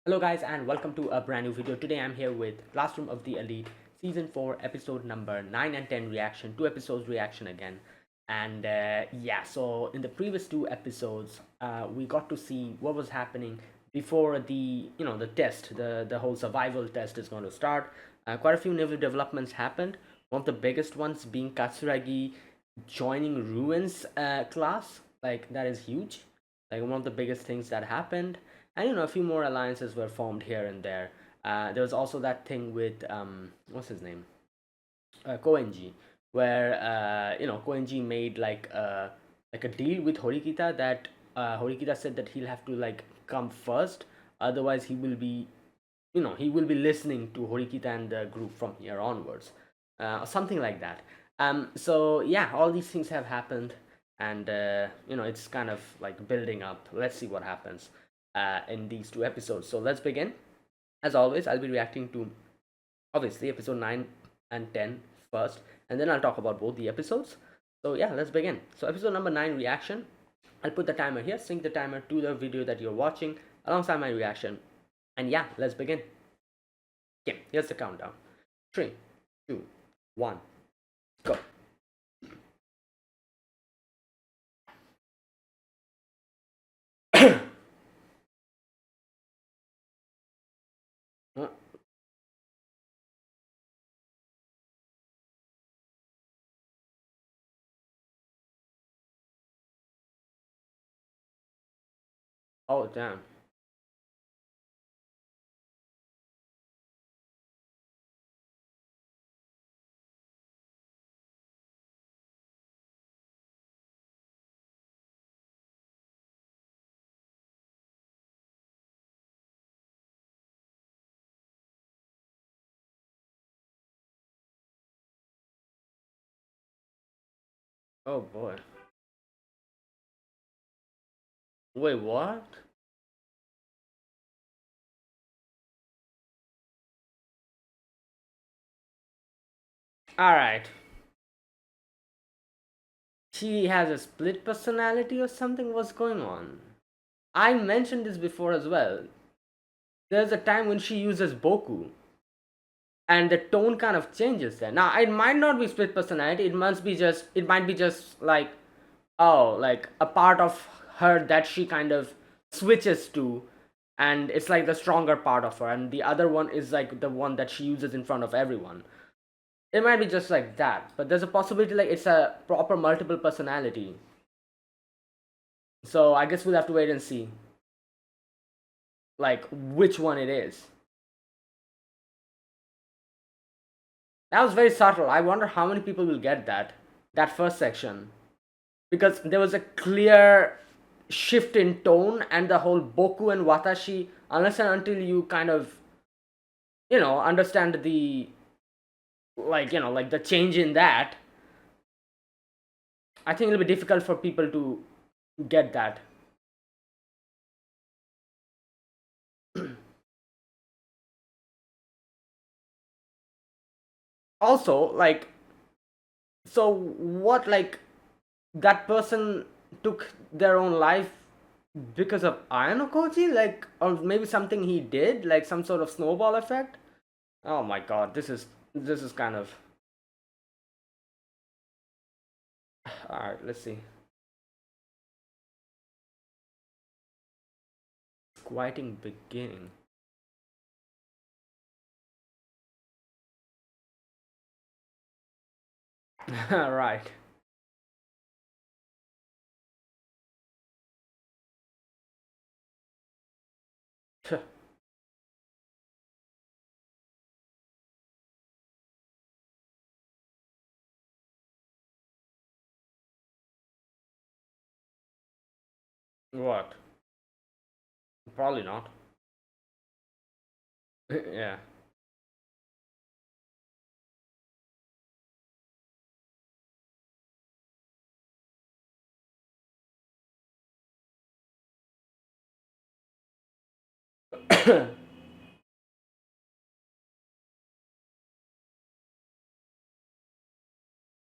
Hello guys and welcome to a brand new video. Today I'm here with Classroom of the Elite Season 4 episode number 9 and 10 reaction. Two episodes reaction again. And yeah, so in the previous two episodes, we got to see what was happening before the test, the whole survival test is going to start. Quite a few new developments happened. One of the biggest ones being Katsuragi joining Ruin's class. Like that is huge. Like one of the biggest things that happened. And a few more alliances were formed here and there. There was also that thing with what's his name, Koenji, where Koenji made like a deal with Horikita that Horikita said that he'll have to like come first, otherwise he will be listening to Horikita and the group from here onwards, something like that. So yeah, all these things have happened, and it's kind of like building up. Let's see what happens in these two episodes. So let's begin. As always, I'll be reacting to obviously episode 9 and 10 first, and then I'll talk about both the episodes. So yeah, let's begin. So episode number 9 reaction. I'll put the timer here, sync the timer to the video that you're watching alongside my reaction. And yeah, let's begin. Okay, here's the countdown. 3, 2, 1, go. Oh damn. Oh boy. Wait, what? Alright. She has a split personality or something? What's going on? I mentioned this before as well. There's a time when she uses Boku, and the tone kind of changes there. Now, it might not be split personality, it might be just like, oh, like a part of her that she kind of switches to, and it's like the stronger part of her, and the other one is like the one that she uses in front of everyone. It might be just like that, but there's a possibility like it's a proper multiple personality. So I guess we'll have to wait and see, like which one it is. That was very subtle. I wonder how many people will get that first section, because there was a clear shift in tone, and the whole Boku and Watashi, unless and until you kind of understand the like the change in that, I think it'll be difficult for people to get that. Also, like, so what, like, that person took their own life because of Ayanokoji, like, or maybe something he did, like some sort of snowball effect. Oh my god, this is kind of all right. Let's see. Quieting beginning. Right. What? Probably not. Yeah.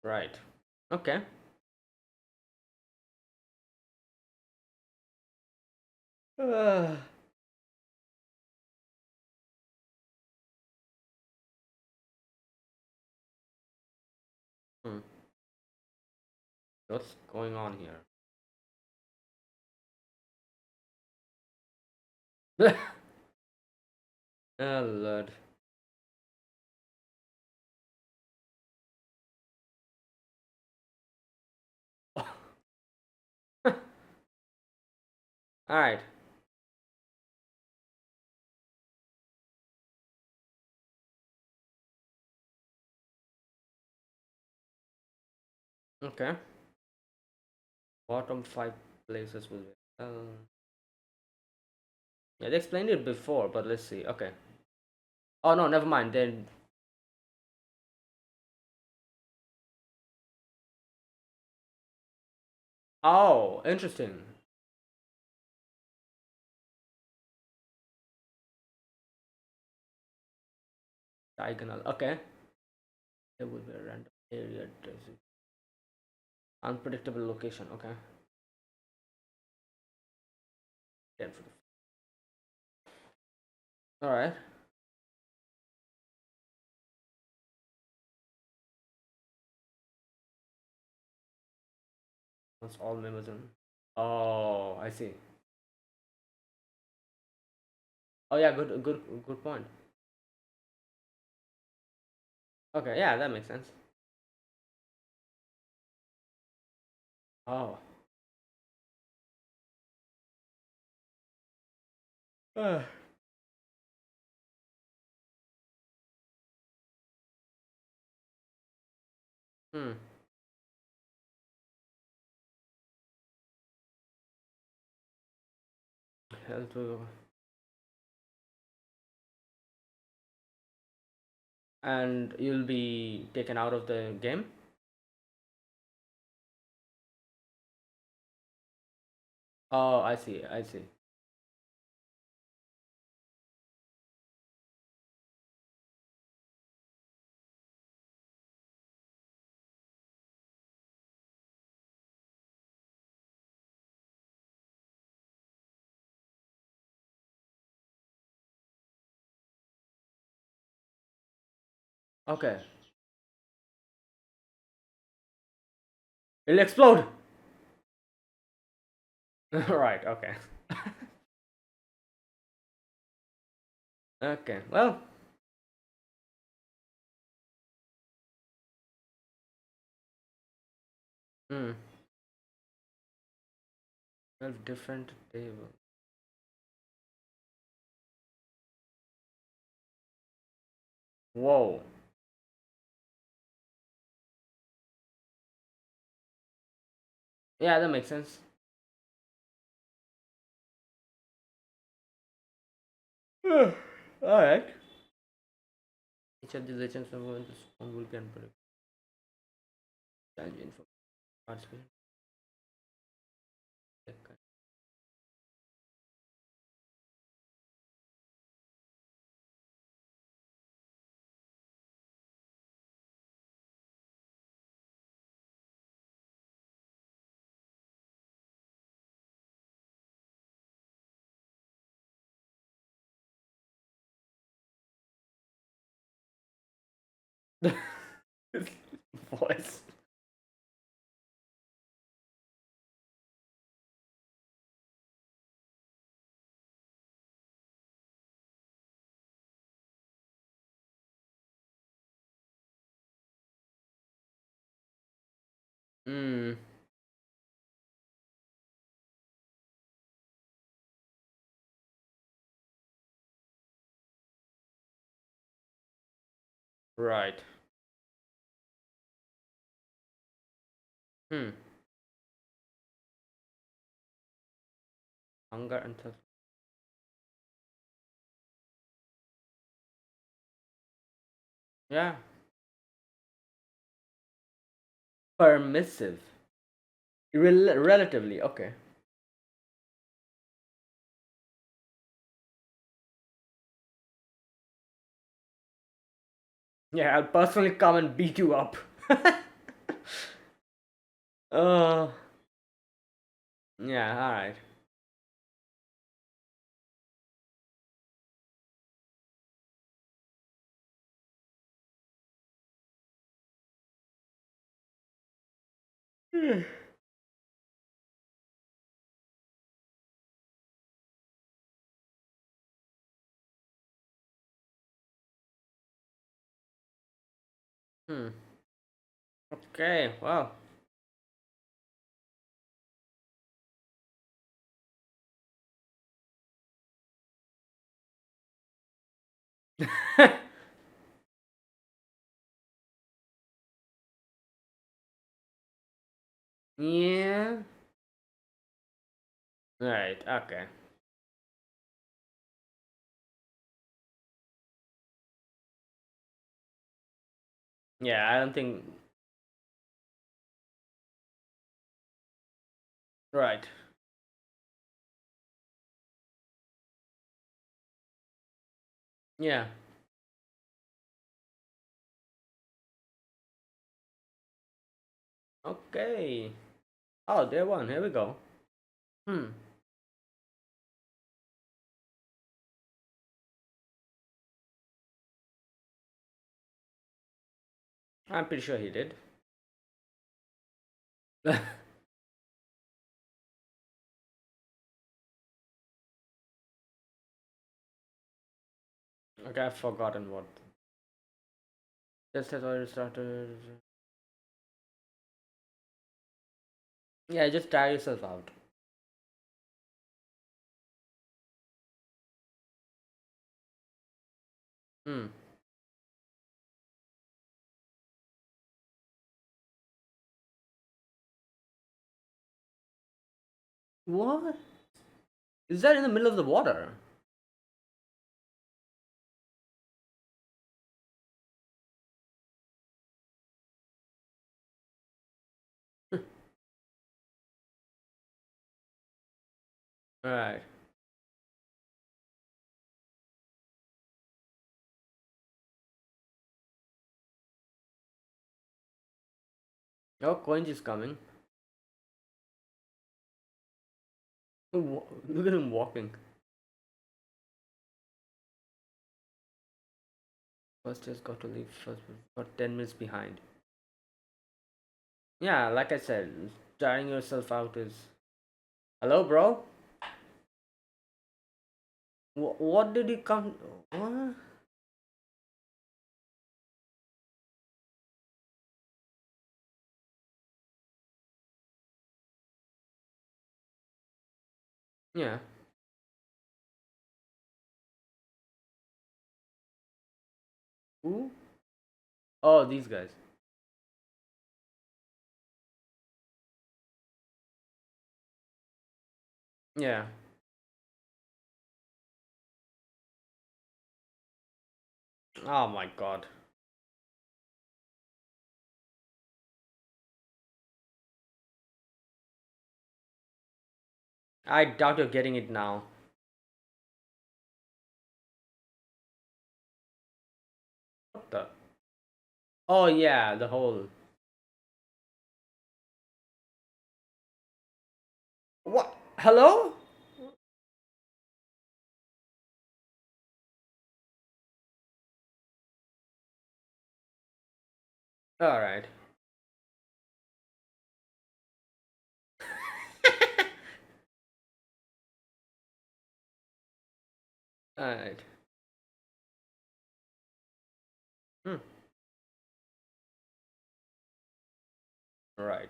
Right. Okay. Hmm. What's going on here? Oh Lord. All right. Okay. Bottom five places will be. Yeah, they explained it before, but let's see. Okay. Oh no, never mind. Then. Oh, interesting. Diagonal. Okay. There will be a random area. Unpredictable location. Okay. 10 for the. All right. That's all members in. Oh, I see. Oh yeah, good point. Okay, yeah, that makes sense. Oh. Uh, hmm. Health will- And you'll be taken out of the game. Oh, I see. I see. Okay. It'll explode. Right. Okay. Okay. Well. Hmm. 12 different table. Whoa. Yeah, that makes sense. All right. Each of these agents will respond will can predict challenge info participant. Voice. Hmm. Right. Hmm. Hunger and thirst. Yeah. Permissive. Relatively. Okay. Yeah, I'll personally come and beat you up. uh. Yeah. All right. Hmm. Okay. Well. Yeah. Right. Okay. Yeah. I don't think. Right. Yeah. Okay. Oh, there one. Here we go. Hmm. I'm pretty sure he did. Okay, I've forgotten what. Just has already started. Yeah, just tire yourself out. Hmm. What? Is that in the middle of the water? Right. Oh, Coin's is coming. Look at him walking. First, just got to leave first. Got 10 minutes behind. Yeah, like I said, tiring yourself out is. Hello, bro. What did he come? What? Yeah. Who? Oh, these guys. Yeah. Oh my god. I doubt you're getting it now. What the? Oh yeah, the whole. What? Hello? All right. All right. Hmm. Right.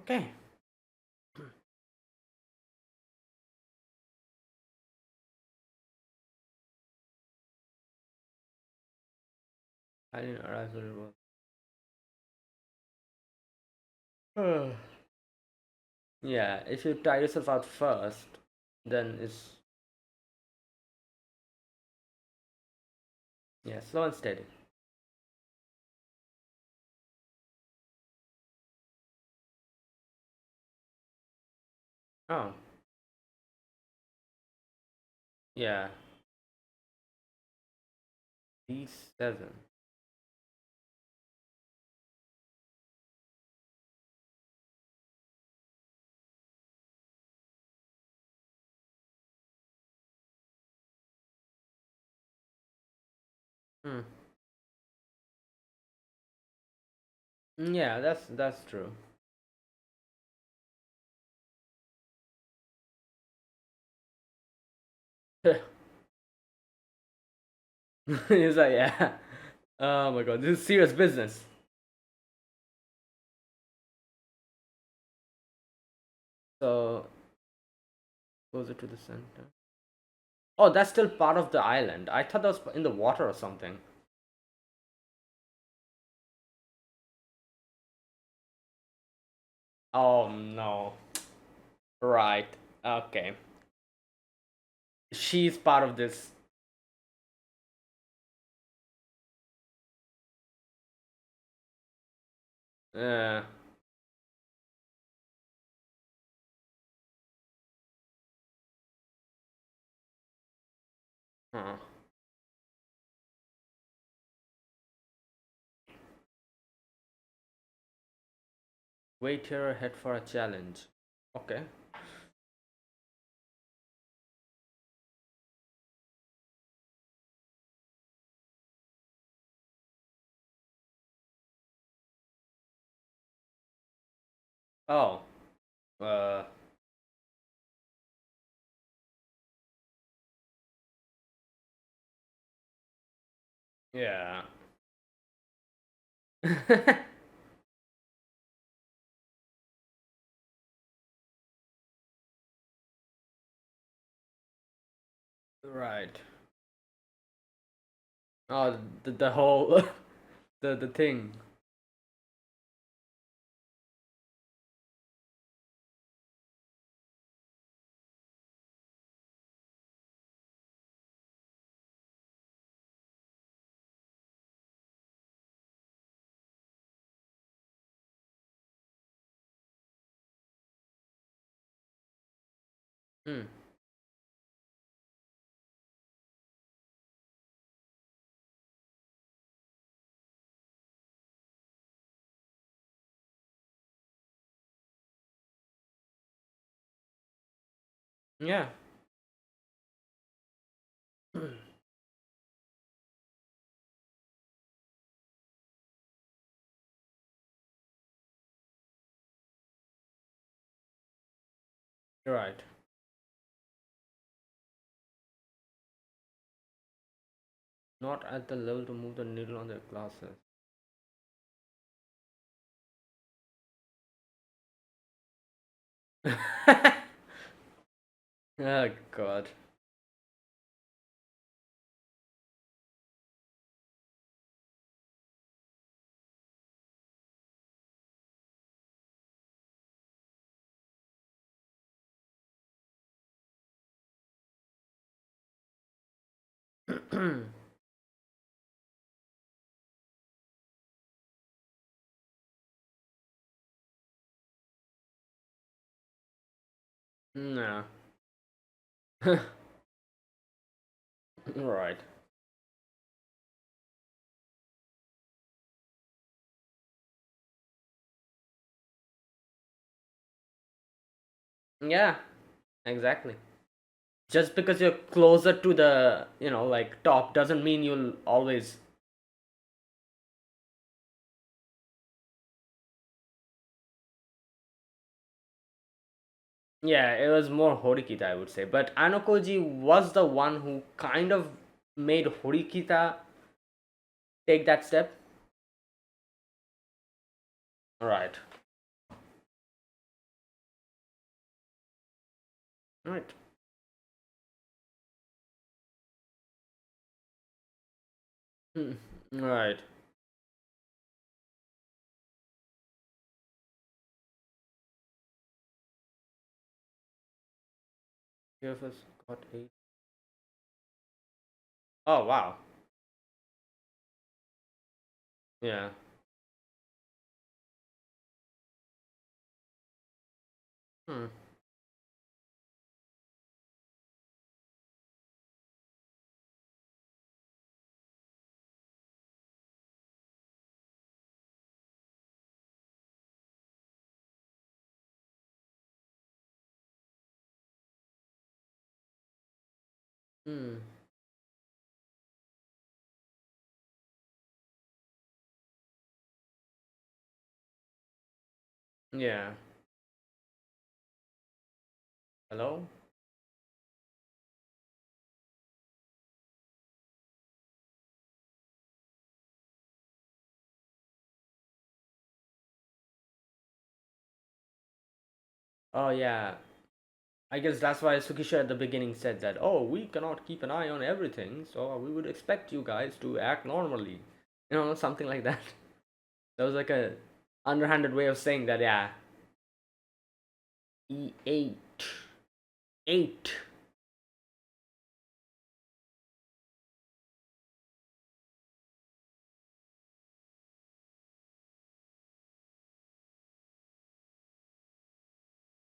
Okay. I didn't arrive at it. Was. Yeah, if you tire yourself out first, then it's yeah, slow and steady. Oh, yeah. D7. Hmm. Yeah, that's true. He's like, yeah. Oh my god, this is serious business. So closer to the center. Oh, that's still part of the island. I thought that was in the water or something. Oh no. Right. Okay. She's part of this. Uh, huh. Wait here ahead for a challenge. Okay. Oh. Uh. Yeah. Right. Oh, the whole the thing. Hmm. Yeah. Right. Not at the level to move the needle on their glasses. Oh god. No. Right. Yeah. Exactly. Just because you're closer to the, like top doesn't mean you'll always. Yeah, it was more Horikita, I would say. But Anokoji was the one who kind of made Horikita take that step. Right. Right. Hmm. Right. KFS got eight. Oh wow. Yeah. Hmm. Hmm. Yeah. Hello? Oh, yeah. I guess that's why Sukisha at the beginning said that, oh, we cannot keep an eye on everything, so we would expect you guys to act normally. Something like that. That was like a underhanded way of saying that, yeah. E8. 8.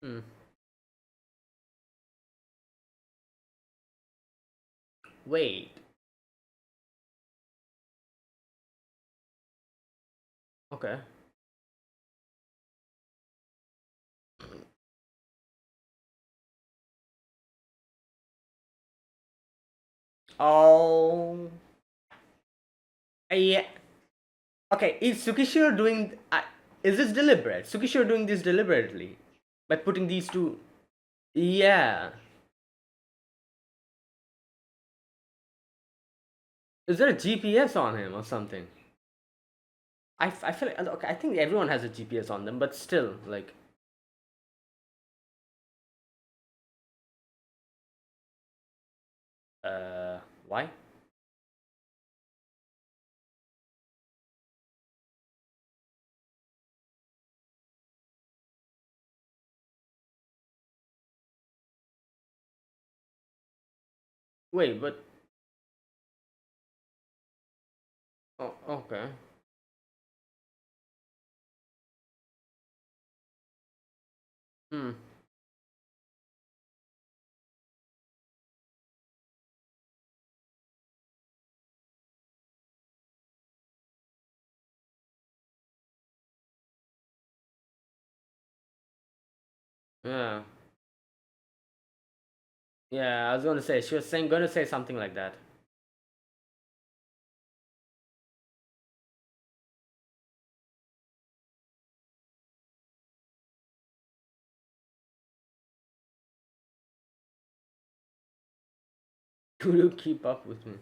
Hmm. Wait. Okay. Oh. Yeah. Okay, is Sukishiro doing. Is this deliberate? Sukishiro doing this deliberately? By putting these two. Yeah. Is there a GPS on him or something? I feel like. Okay, I think everyone has a GPS on them, but still, like. Why? Wait, but. Oh, okay. Hmm. Yeah. Yeah, I was gonna say, she was gonna say something like that. Could you keep up with me?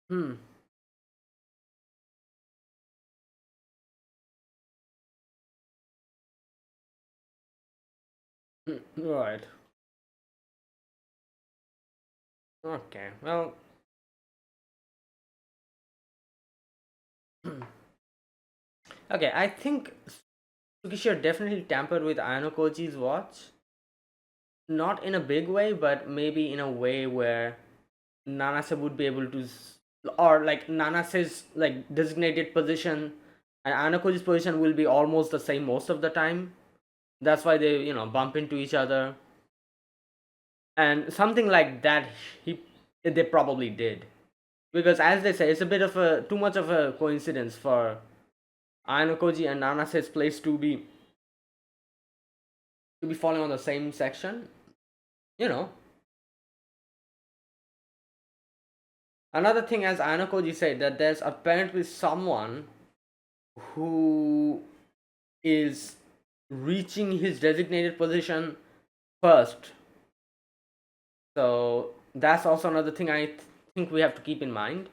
Hmm. Right. Okay. Well. Okay. I think Sukishiro definitely tampered with Ayano Koji's watch. Not in a big way, but maybe in a way where Nanase would be able to, or like Nanase's like designated position and Ayano Koji's position will be almost the same most of the time. That's why they bump into each other, and something like that he they probably did, because as they say, it's a bit of a too much of a coincidence for Ayano and Nanase's place to be falling on the same section. You know, another thing, as Ayano said, that there's apparently someone who is reaching his designated position first. So that's also another thing think we have to keep in mind,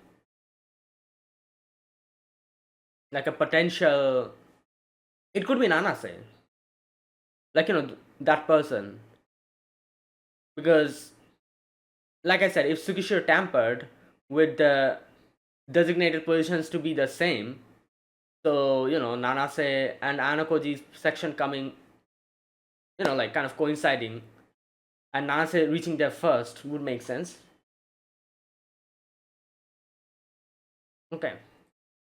like a potential. It could be Nanase, like that person, because like I said, if Sukishiro tampered with the designated positions to be the same, so Nanase and Anakoji's section coming, like kind of coinciding, and Nanase reaching there first would make sense. Okay,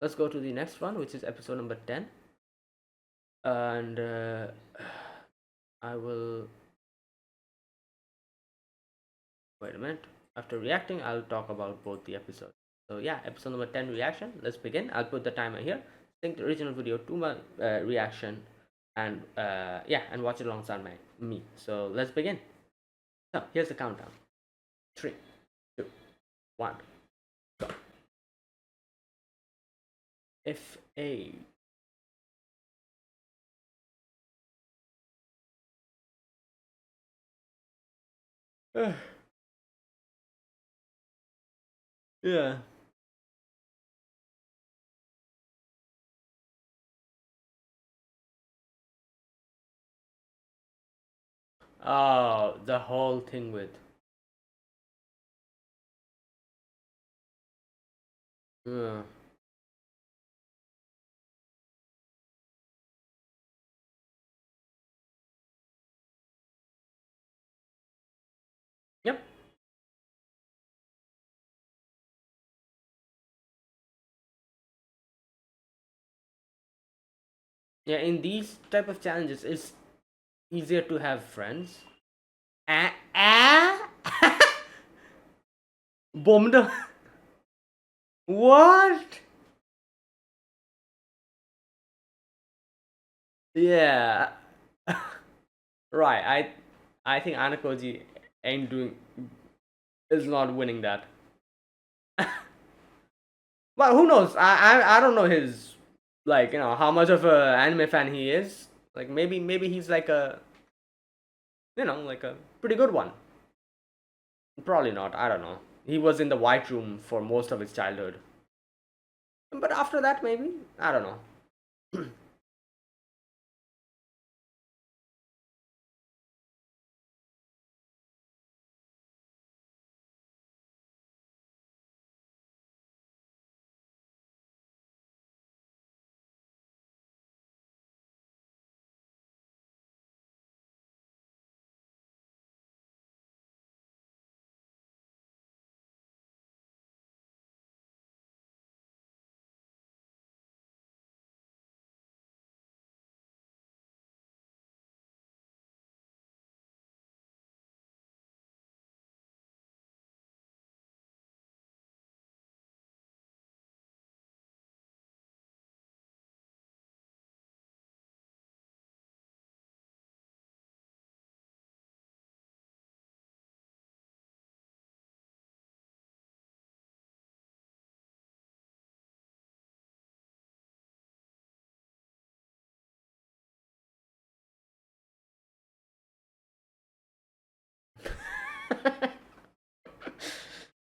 let's go to the next one, which is episode number 10, and I will Wait a minute. After reacting, I'll talk about both the episodes. So yeah, episode number 10 reaction. Let's begin. I'll put the timer here. Sync the original video to my reaction, and yeah, and watch it alongside me. So let's begin. So here's the countdown. 3, 2, 1, go. If a yeah. Oh, the whole thing with. Yeah. Yep. Yeah, in these type of challenges, it's easier to have friends. Ah, ah. Bombed. What? Yeah. Right. I think Anakoji ain't doing is not winning that. Well, who knows? I don't know his like how much of a anime fan he is. Like maybe he's like a like a pretty good one. Probably not. I don't know. He was in the White Room for most of his childhood. But after that, maybe I don't know.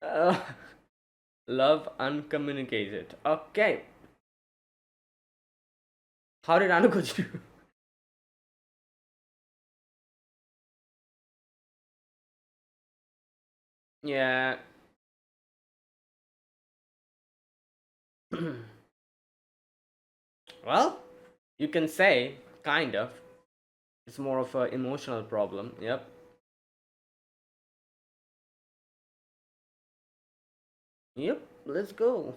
uh, love uncommunicated. Okay. How did Anakoji do? Yeah. Well, you can say kind of. It's more of an emotional problem. Yep. Yep. Let's go.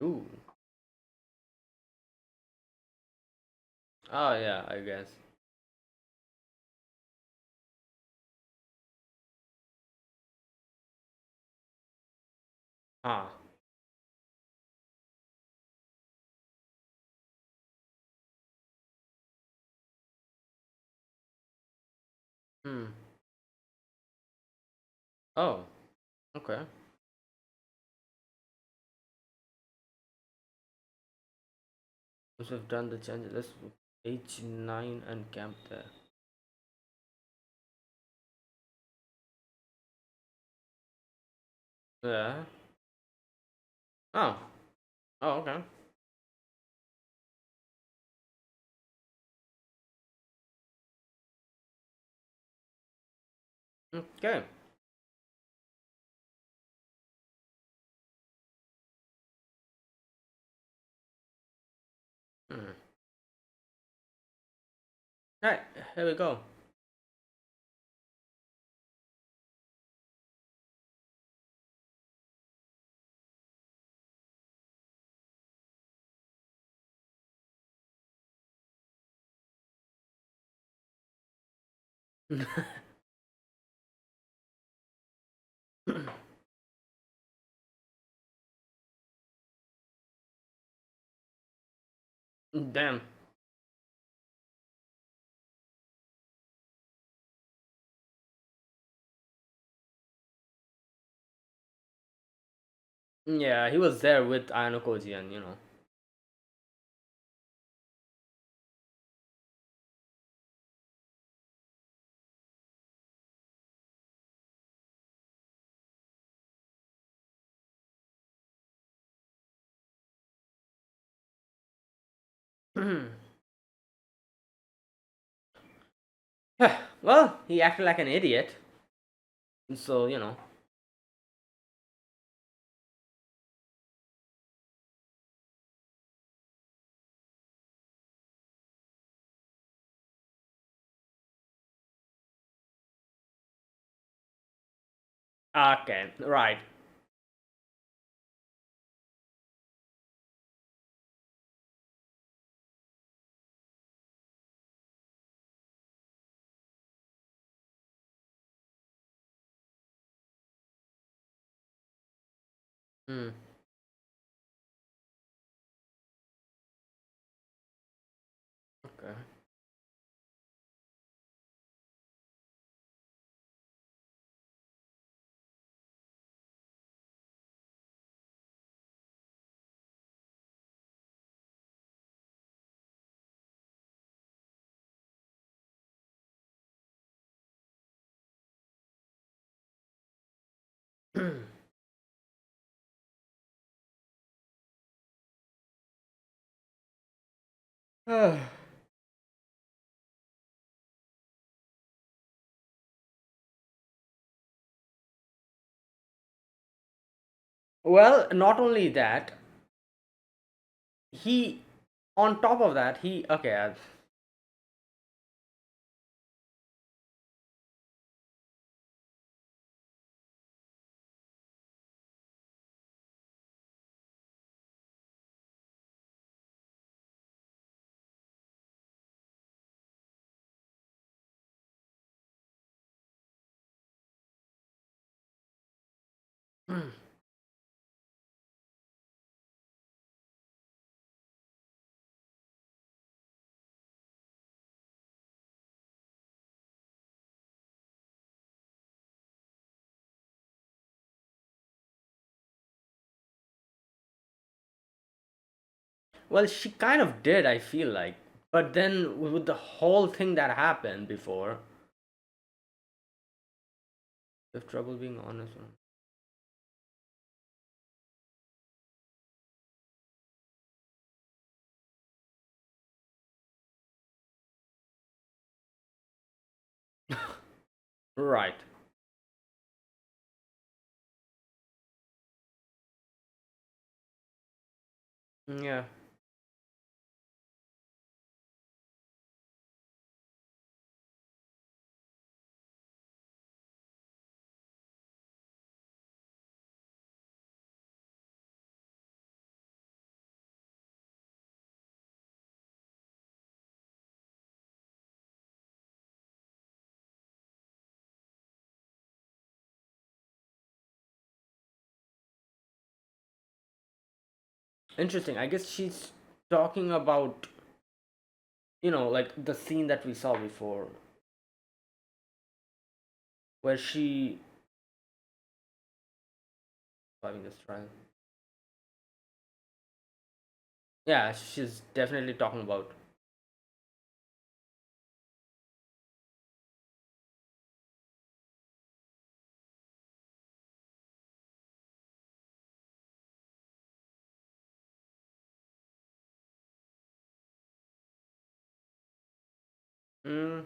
Ooh. Oh yeah, I guess. Ah. Hmm. Oh. Okay. Must have done the changes. Let's H9 and camp there. Yeah. Oh. Oh, okay. Okay. Hmm. Alright, here we go. Damn. Yeah, he was there with Ayano Koji and well, he acted like an idiot. So, okay, right. Hmm. Okay. Well, not only that, he, on top of that, he, okay, well, she kind of did, I feel like. But then, with the whole thing that happened before, if trouble being honest. Right. Yeah. Interesting. I guess she's talking about, like the scene that we saw before, where she having this trial. Yeah, she's definitely talking about. Mm,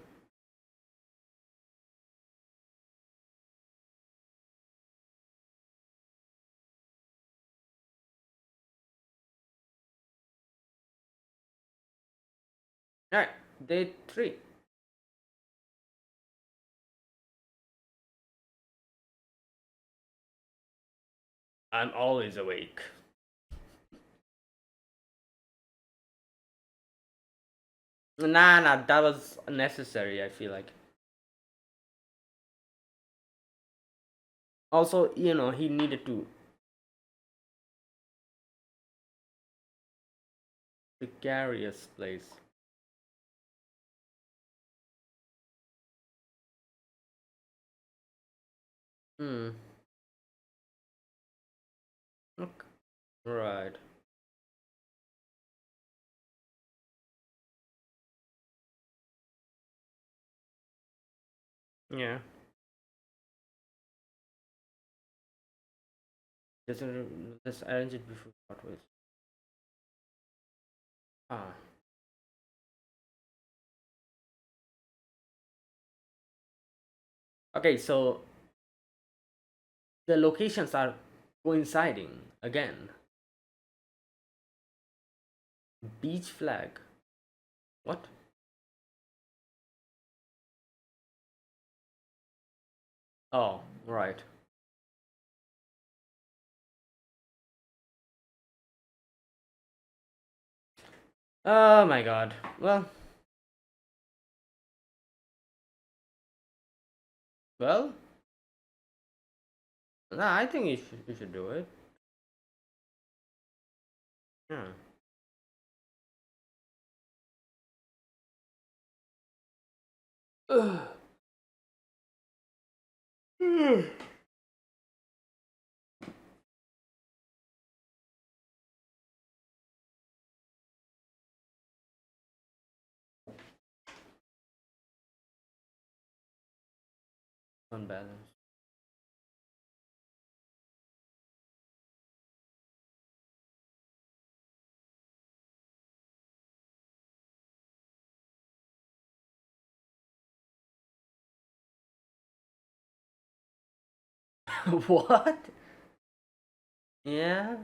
right. Day three. I'm always awake. Nah, nah, that was necessary, I feel like. Also, he needed to precarious place. Hmm. Okay. Right. Yeah. Just just arrange it before start with. Ah. Okay. So the locations are coinciding again. Beach flag. What? Oh, right. Oh my God. Well, well. Nah, I think you should do it. Yeah. Unbalanced. What? Yeah.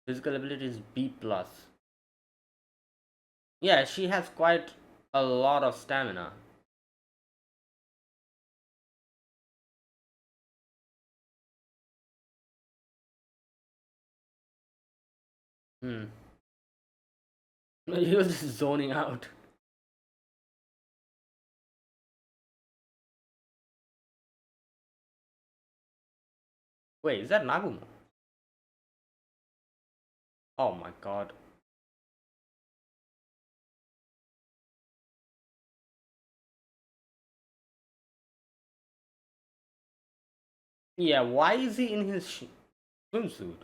Physical ability is B plus. Yeah, she has quite a lot of stamina. Hmm. He was just zoning out. Wait, is that Nagumo? Oh my God. Yeah, why is he in his swimsuit?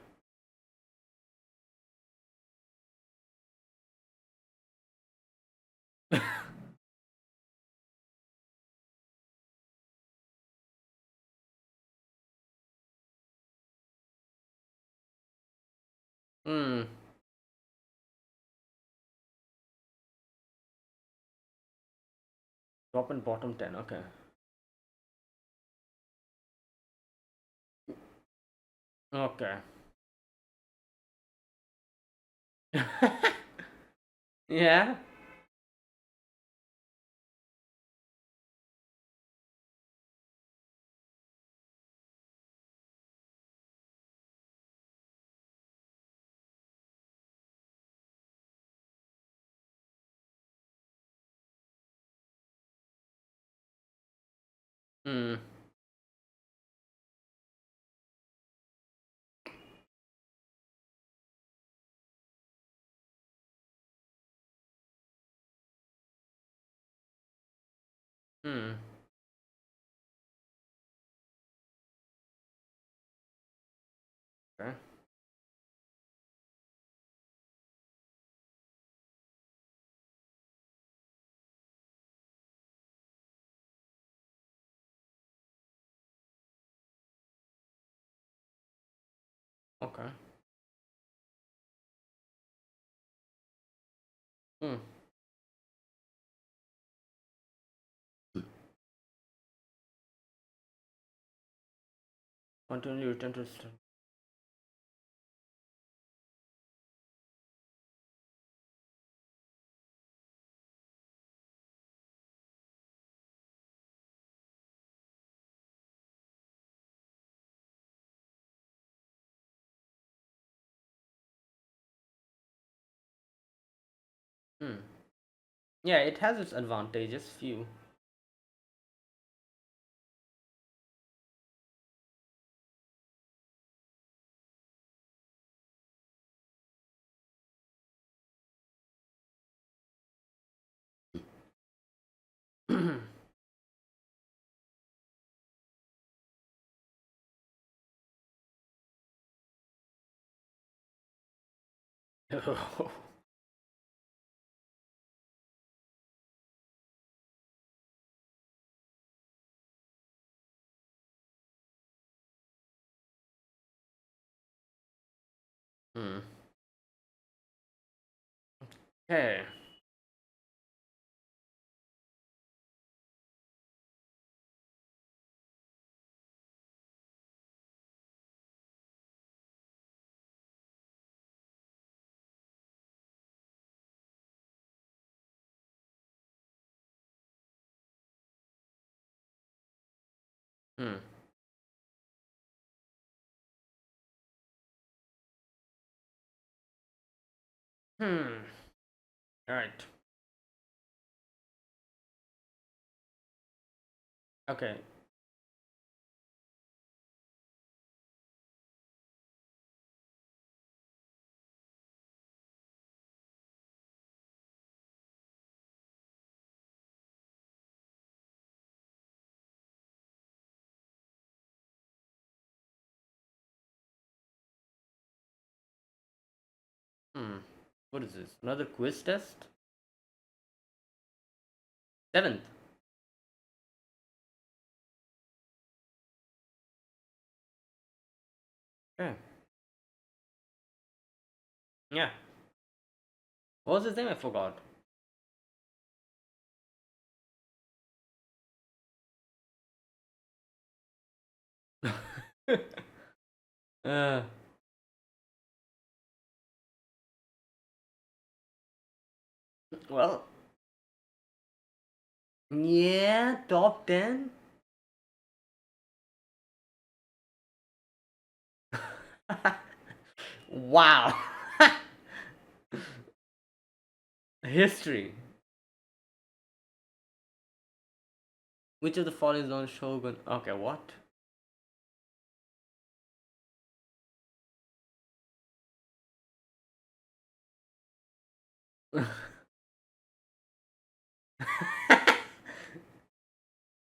Hmm. Top and bottom 10. Okay. Okay. Yeah. Hmm. Hmm. Okay. Okay. Hmm. Continually return to Hmm. Yeah, it has its advantages. Few. Hmm. Okay. Hmm. Hmm. All right. Okay. Hmm. What is this? Another quiz test? Seventh. Okay. Yeah. What was his name? I forgot. uh. Well. Yeah. Top 10. Wow. History. Which of the following is known Shogun? Okay, what?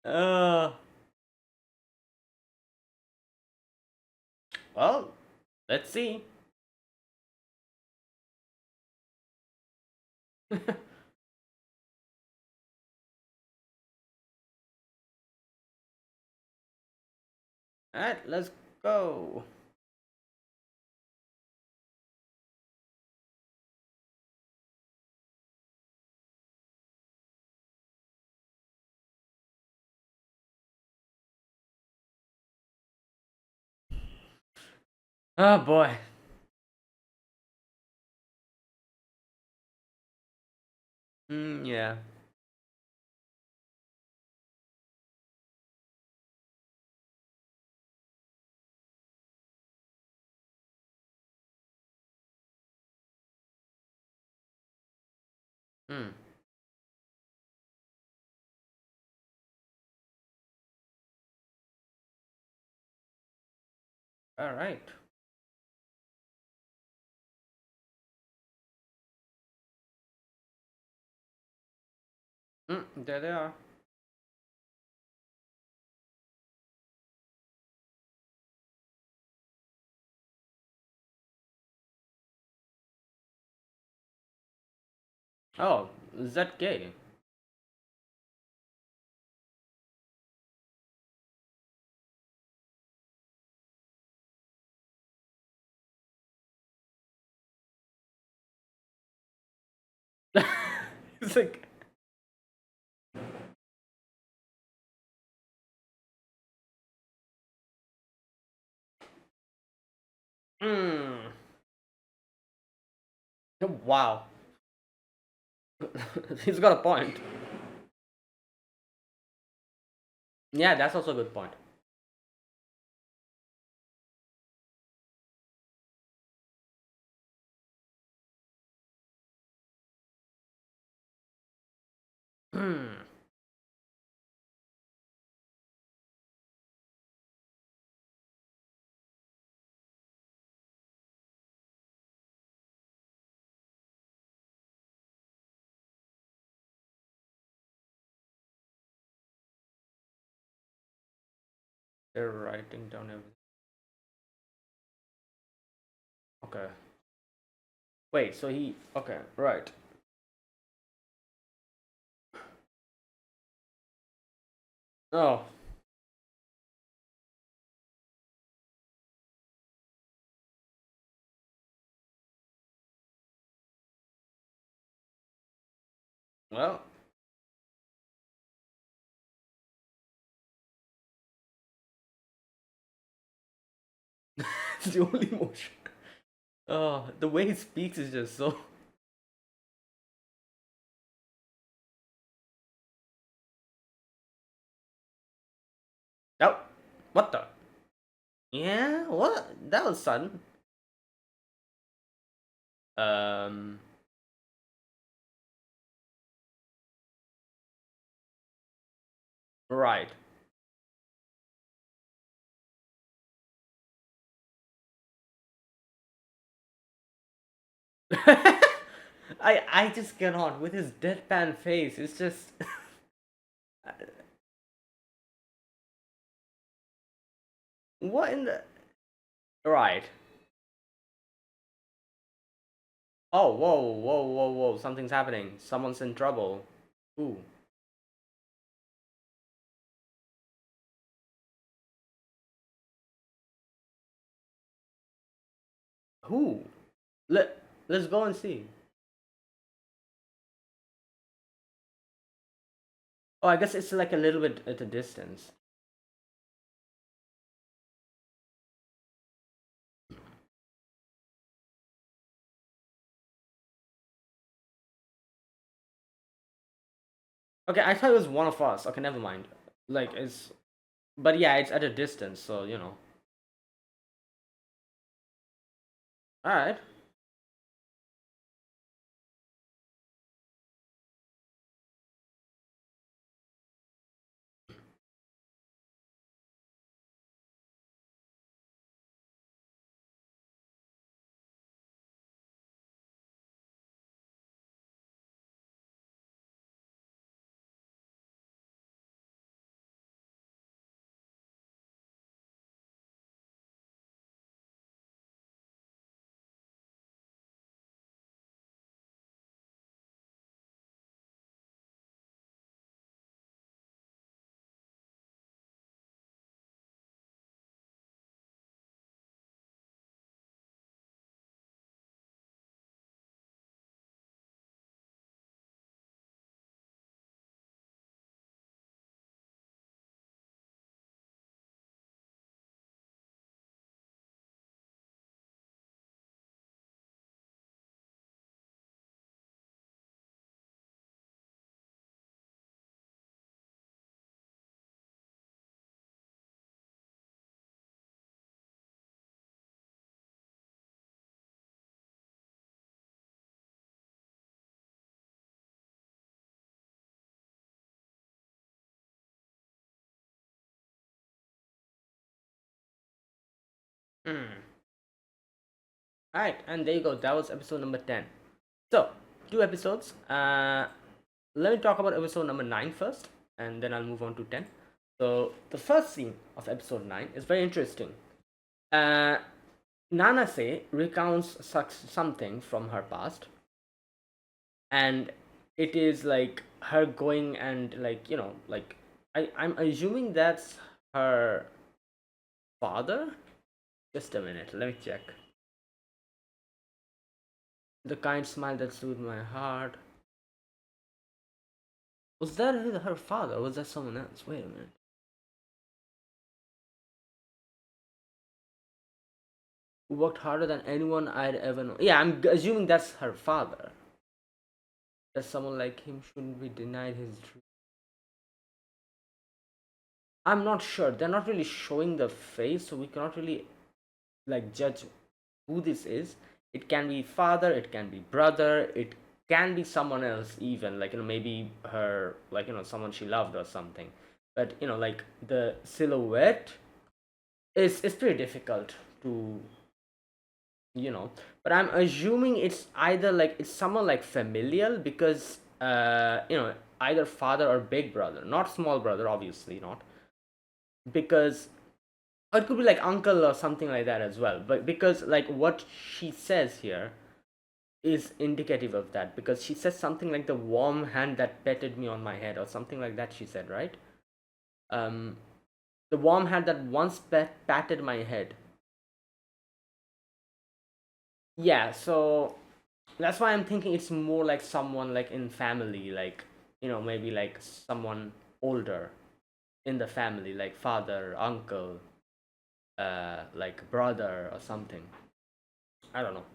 uh, well, let's see. Alright, let's go. Oh boy. Yeah. Hmm. Alright. There they are. Oh, is that gay? It's like. Hmm. Wow. He's got a point. Yeah, that's also a good point. Hmm. They're writing down everything. Okay. Wait, so he. Okay, right. Oh, well, it's the only emotion. Oh, the way he speaks is just so. Oh, what the? Yeah, what? That was sudden. Um, right. I just cannot with his deadpan face. It's just what in the right. Oh, whoa, whoa, whoa, whoa! Something's happening. Someone's in trouble. Who? Who? Let's go and see. Oh, I guess it's like a little bit at a distance. Okay, I thought it was one of us. Okay, never mind. Like it's, but yeah, it's at a distance, so you know. All right. Hmm. All right, and there you go. That was episode number 10. So, two episodes. Let me talk about episode number 9 first, and then I'll move on to 10. So, the first scene of episode 9 is very interesting. Uh, Nanase recounts something from her past, and it is like her going and like like I'm assuming that's her father. Just a minute, let me check. The kind smile that soothed my heart. Was that her father or was that someone else? Wait a minute. Who worked harder than anyone I'd ever known. Yeah, I'm assuming that's her father. That someone like him shouldn't be denied his dream. I'm not sure. They're not really showing the face, so we cannot really like judge who this is. It can be father, it can be brother, it can be someone else even, like maybe her, like someone she loved or something. But like the silhouette is pretty difficult to but I'm assuming it's either like it's someone like familial because either father or big brother, not small brother, obviously not, because or it could be like uncle or something like that as well. But because like what she says here is indicative of that, because she says something like the warm hand that petted me on my head or something like that, she said, right? um the warm hand that once patted my head. Yeah, so that's why I'm thinking it's more like someone like in family, like, maybe like someone older in the family, like father, uncle, like brother or something. I don't know,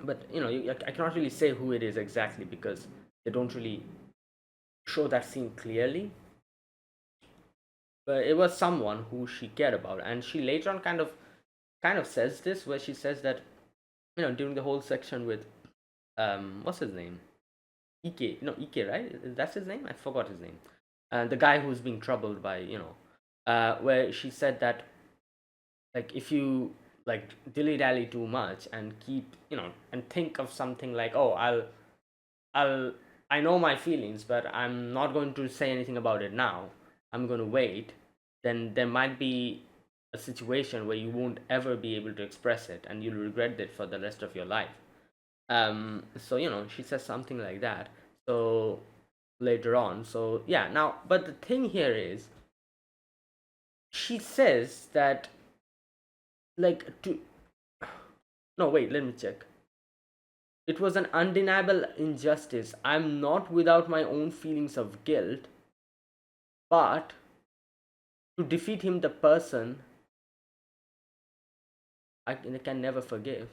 but I cannot really say who it is exactly because they don't really show that scene clearly. But it was someone who she cared about, and she later on kind of says this, where she says that, during the whole section with what's his name, Ike, no, Ike, right? That's his name. I forgot his name. The guy who's being troubled by, where she said that, like, if you like dilly dally too much and keep, and think of something like, oh, I'll I know my feelings, but I'm not going to say anything about it now. I'm going to wait. Then there might be a situation where you won't ever be able to express it, and you'll regret it for the rest of your life. So she says something like that. So later on, so yeah. Now, but the thing here is, she says that, like, to no, wait, let me check. It was an undeniable injustice. I'm not without my own feelings of guilt, but to defeat him, the person I can never forgive.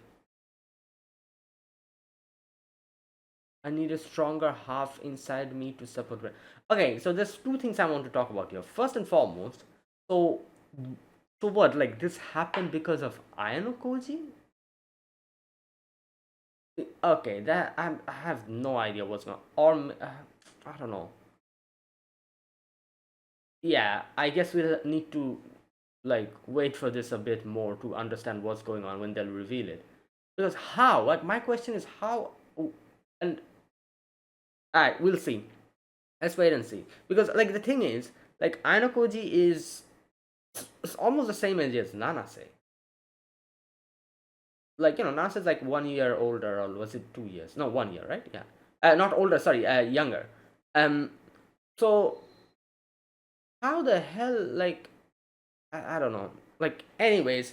I need a stronger half inside me to support me. Okay, so there's two things I want to talk about here. First and foremost, so what? Like, this happened because of Ayano Koji? Okay, that I have no idea what's going on. Or I don't know. Yeah, I guess we'll need to like wait for this a bit more to understand what's going on when they'll reveal it. Because how? Like, my question is how. And alright, we'll see. Let's wait and see. Because like the thing is, like, Aino Koji is it's almost the same age as Nanase. Like, Nanase's like 1 year older, or was it 2 years? No, 1 year, right? Yeah. Not older, sorry, younger. Um so how the hell, like, I don't know. Like, anyways,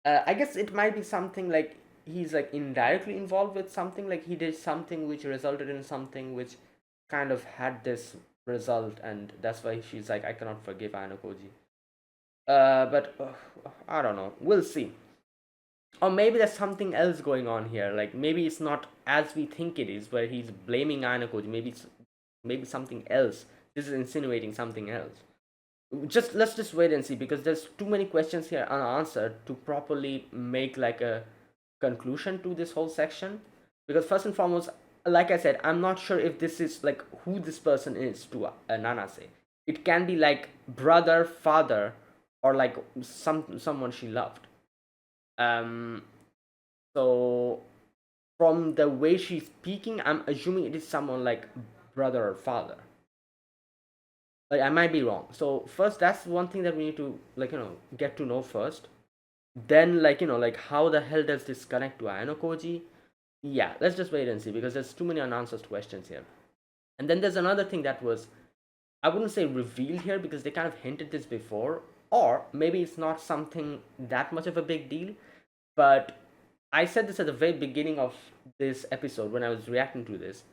I guess it might be something like he's like indirectly involved with something, like he did something which resulted in something which kind of had this result, and that's why she's like, I cannot forgive Anakoji. But I don't know. We'll see. Or maybe there's something else going on here. Like, maybe it's not as we think it is, where he's blaming Anakoji. Maybe something else. This is insinuating something else. Just let's just wait and see, because there's too many questions here unanswered to properly make like a conclusion to this whole section. Because first and foremost, like I said, I'm not sure if this is like who this person is to Nanase. It can be like brother, father, or like someone she loved. um so from the way she's speaking, I'm assuming it is someone like brother or father. Like, I might be wrong. So first, that's one thing that we need to, like, get to know first. Then, like, like, how the hell does this connect to Ayano Koji? Yeah, let's just wait and see, because there's too many unanswered questions here. And then there's another thing that was, I wouldn't say revealed here, because they kind of hinted this before, or maybe it's not something that much of a big deal. But I said this at the very beginning of this episode when I was reacting to this.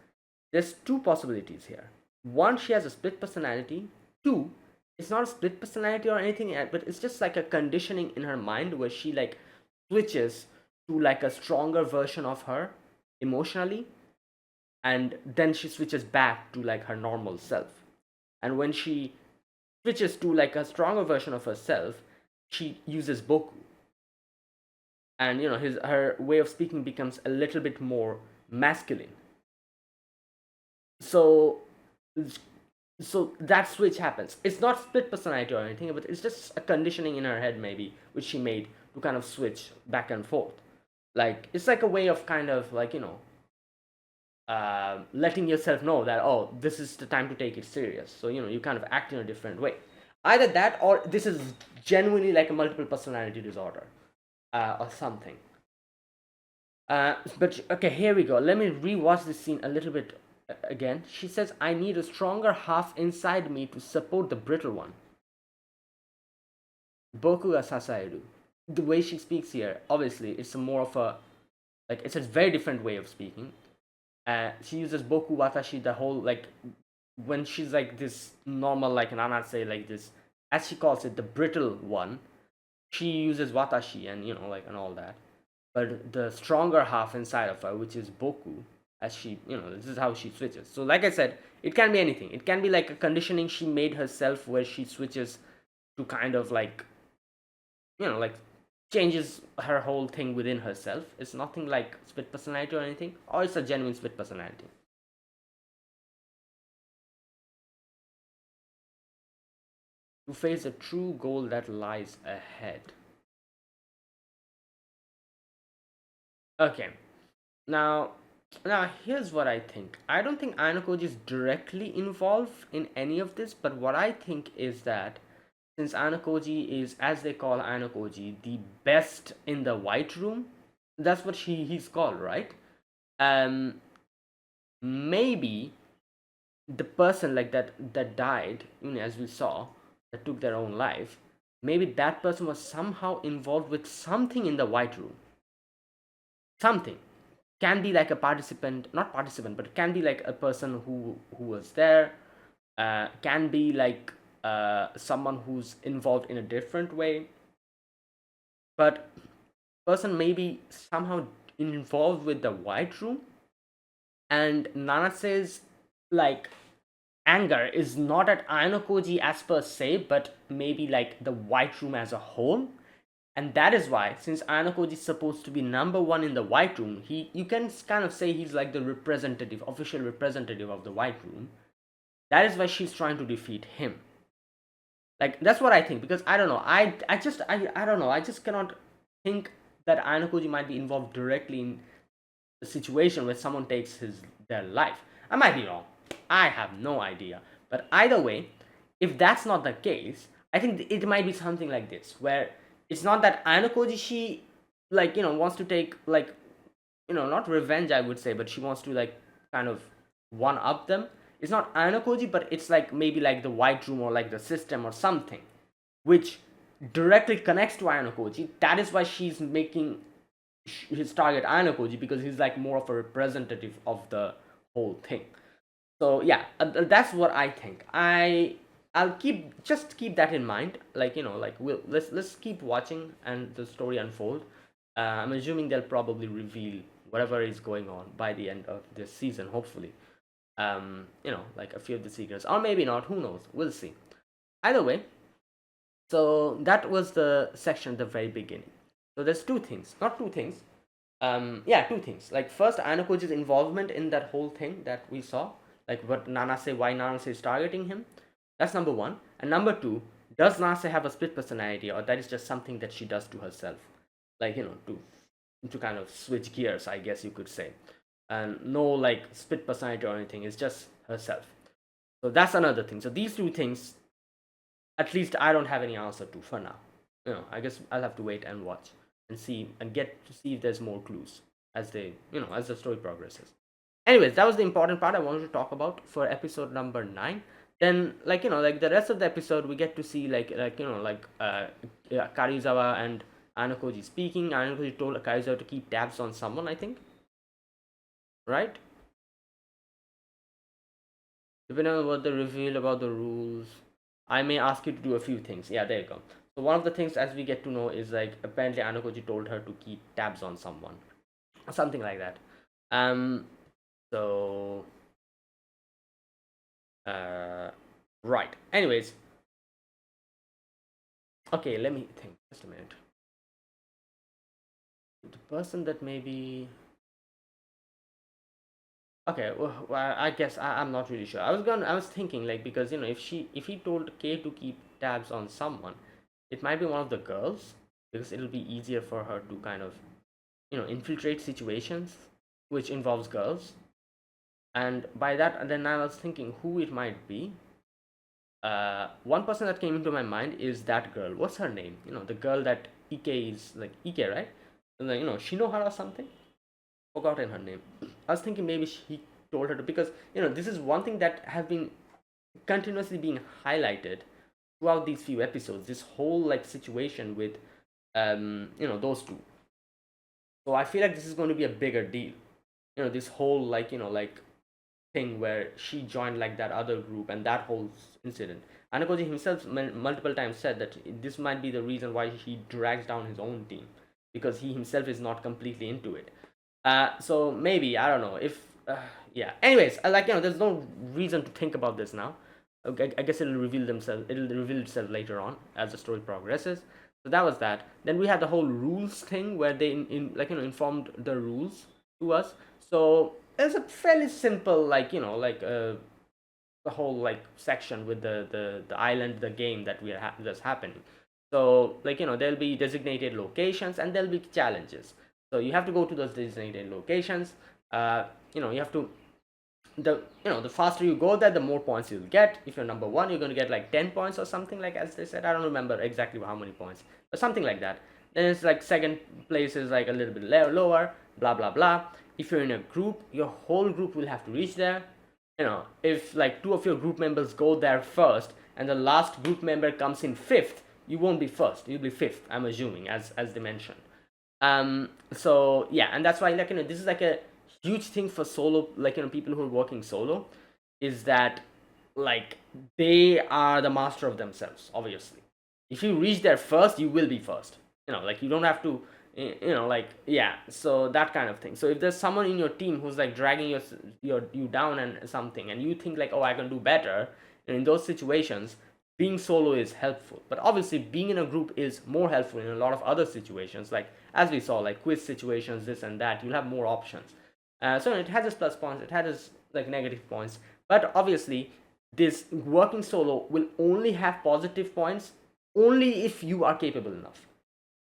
There's two possibilities here. One, she has a split personality. Two, it's not a split personality or anything, but it's just like a conditioning in her mind where she like switches to like a stronger version of her emotionally, and then she switches back to like her normal self. And when she switches to like a stronger version of herself, she uses Boku, and his her way of speaking becomes a little bit more masculine. So that switch happens. It's not split personality or anything, but it's just a conditioning in her head, maybe, which she made to kind of switch back and forth. Like, it's like a way of kind of like, letting yourself know that, oh, this is the time to take it serious. So you kind of act in a different way. Either that or this is genuinely like a multiple personality disorder, or something. But okay, here we go. Let me rewatch this scene a little bit again. She says, I need a stronger half inside me to support the brittle one. Boku ga sasaeru. The way she speaks here, obviously, it's a more of a, like, it's a very different way of speaking. She uses boku watashi, the whole, like, when she's like this normal, like, nanase, like this, as she calls it, the brittle one, she uses watashi and, like, and all that. But the stronger half inside of her, which is boku, as she, this is how she switches. So, like I said, it can be anything. It can be like a conditioning she made herself where she switches to kind of like, like changes her whole thing within herself. It's nothing like split personality or anything, or it's a genuine split personality. To face a true goal that lies ahead. Okay, now, here's what I think. I don't think Ayano is directly involved in any of this, but what I think is that since Ayano is, as they call Ayano, the best in the white room, that's what he's called, right? Um, Maybe the person like that died, as we saw, that took their own life. Maybe that person was somehow involved with something in the white room. Something can be like a participant, not participant, but it can be like a person who was there. Can be like someone who's involved in a different way, but person may be somehow involved with the white room. And Nanase's like anger is not at Ayano as per se, but maybe like the white room as a whole. And that is why, since Ayano is supposed to be number one in the white room, you can kind of say he's like the representative, official representative of the white room. That is why she's trying to defeat him. Like, that's what I think, because I don't know. I don't know. I just cannot think that Ayano might be involved directly in a situation where someone takes their life. I might be wrong. I have no idea. But either way, if that's not the case, I think it might be something like this, where it's not that Ayano she, like, wants to take, like, not revenge, I would say, but she wants to, like, kind of one up them. It's not Ayano, but it's like maybe like the white room or like the system or something, which directly connects to Ayano. That is why she's making his target Ayano, because he's like more of a representative of the whole thing. So yeah, that's what I think. I'll keep that in mind. Like, like, let's keep watching and the story unfold. I'm assuming they'll probably reveal whatever is going on by the end of this season, hopefully. Like a few of the secrets, or maybe not. Who knows? We'll see. Either way, so that was the section at the very beginning. So there's two things, not two things. Yeah, two things. Like, first, Ayano involvement in that whole thing that we saw, like what why Nanase is targeting him. That's number one. And number two, does Nanase have a split personality, or that is just something that she does to herself, like, to kind of switch gears, I guess you could say. And no, like, split personality or anything. It's just herself. So that's another thing. So these two things, at least I don't have any answer to for now. I guess I'll have to wait and watch and see and get to see if there's more clues as they, as the story progresses. Anyways, that was the important part I wanted to talk about for episode number 9. Then, like, like the rest of the episode, we get to see like Karizawa and Ayano speaking. Ayano told Karizawa to keep tabs on someone, I think, right? Depending on what they reveal about the rules, I may ask you to do a few things. Yeah, there you go. So one of the things, as we get to know, is like apparently Ayano told her to keep tabs on someone, or something like that. So right. Anyways, okay, let me think. Just a minute. The person that maybe. Okay, well, I guess I'm not really sure. I was thinking, like, because if he told Kay to keep tabs on someone, it might be one of the girls, because it'll be easier for her to kind of infiltrate situations which involves girls. And by that, then I was thinking who it might be. one person that came into my mind is that girl. What's her name? The girl that Ike is like Ike, right? And then, Shinohara or something. Forgotten her name. I was thinking maybe he told her to, because this is one thing that has been continuously being highlighted throughout these few episodes. This whole like situation with those two. So I feel like this is going to be a bigger deal. This whole like thing where she joined like that other group and that whole incident. Anakoji himself multiple times said that this might be the reason why he drags down his own team, because he himself is not completely into it. So maybe I don't know if yeah. Anyways, there's no reason to think about this now. Okay, I guess it'll reveal themselves. It'll reveal itself later on as the story progresses. So that was that. Then we had the whole rules thing where they informed the rules to us. So it's a fairly simple the whole like section with the island, the game that that's happening. So there'll be designated locations and there'll be challenges. So you have to go to those designated locations. You have to the faster you go there, the more points you'll get. If you're number one, you're going to get like 10 points or something, like as they said. I don't remember exactly how many points, but something like that. Then it's like second place is like a little bit lower, blah blah blah. If you're in a group, your whole group will have to reach there. If like two of your group members go there first and the last group member comes in fifth, you won't be first, you'll be fifth, I'm assuming, as they mentioned. So yeah, and that's why this is like a huge thing for solo, people who are working solo, is that like they are the master of themselves. Obviously, if you reach there first, you will be first. You don't have to yeah, so that kind of thing. So if there's someone in your team who's like dragging you down and something, and you think like, oh, I can do better, and in those situations being solo is helpful. But obviously being in a group is more helpful in a lot of other situations, like as we saw, like quiz situations, this and that. You'll have more options. So it has its plus points, it has its like negative points, but obviously this working solo will only have positive points only if you are capable enough.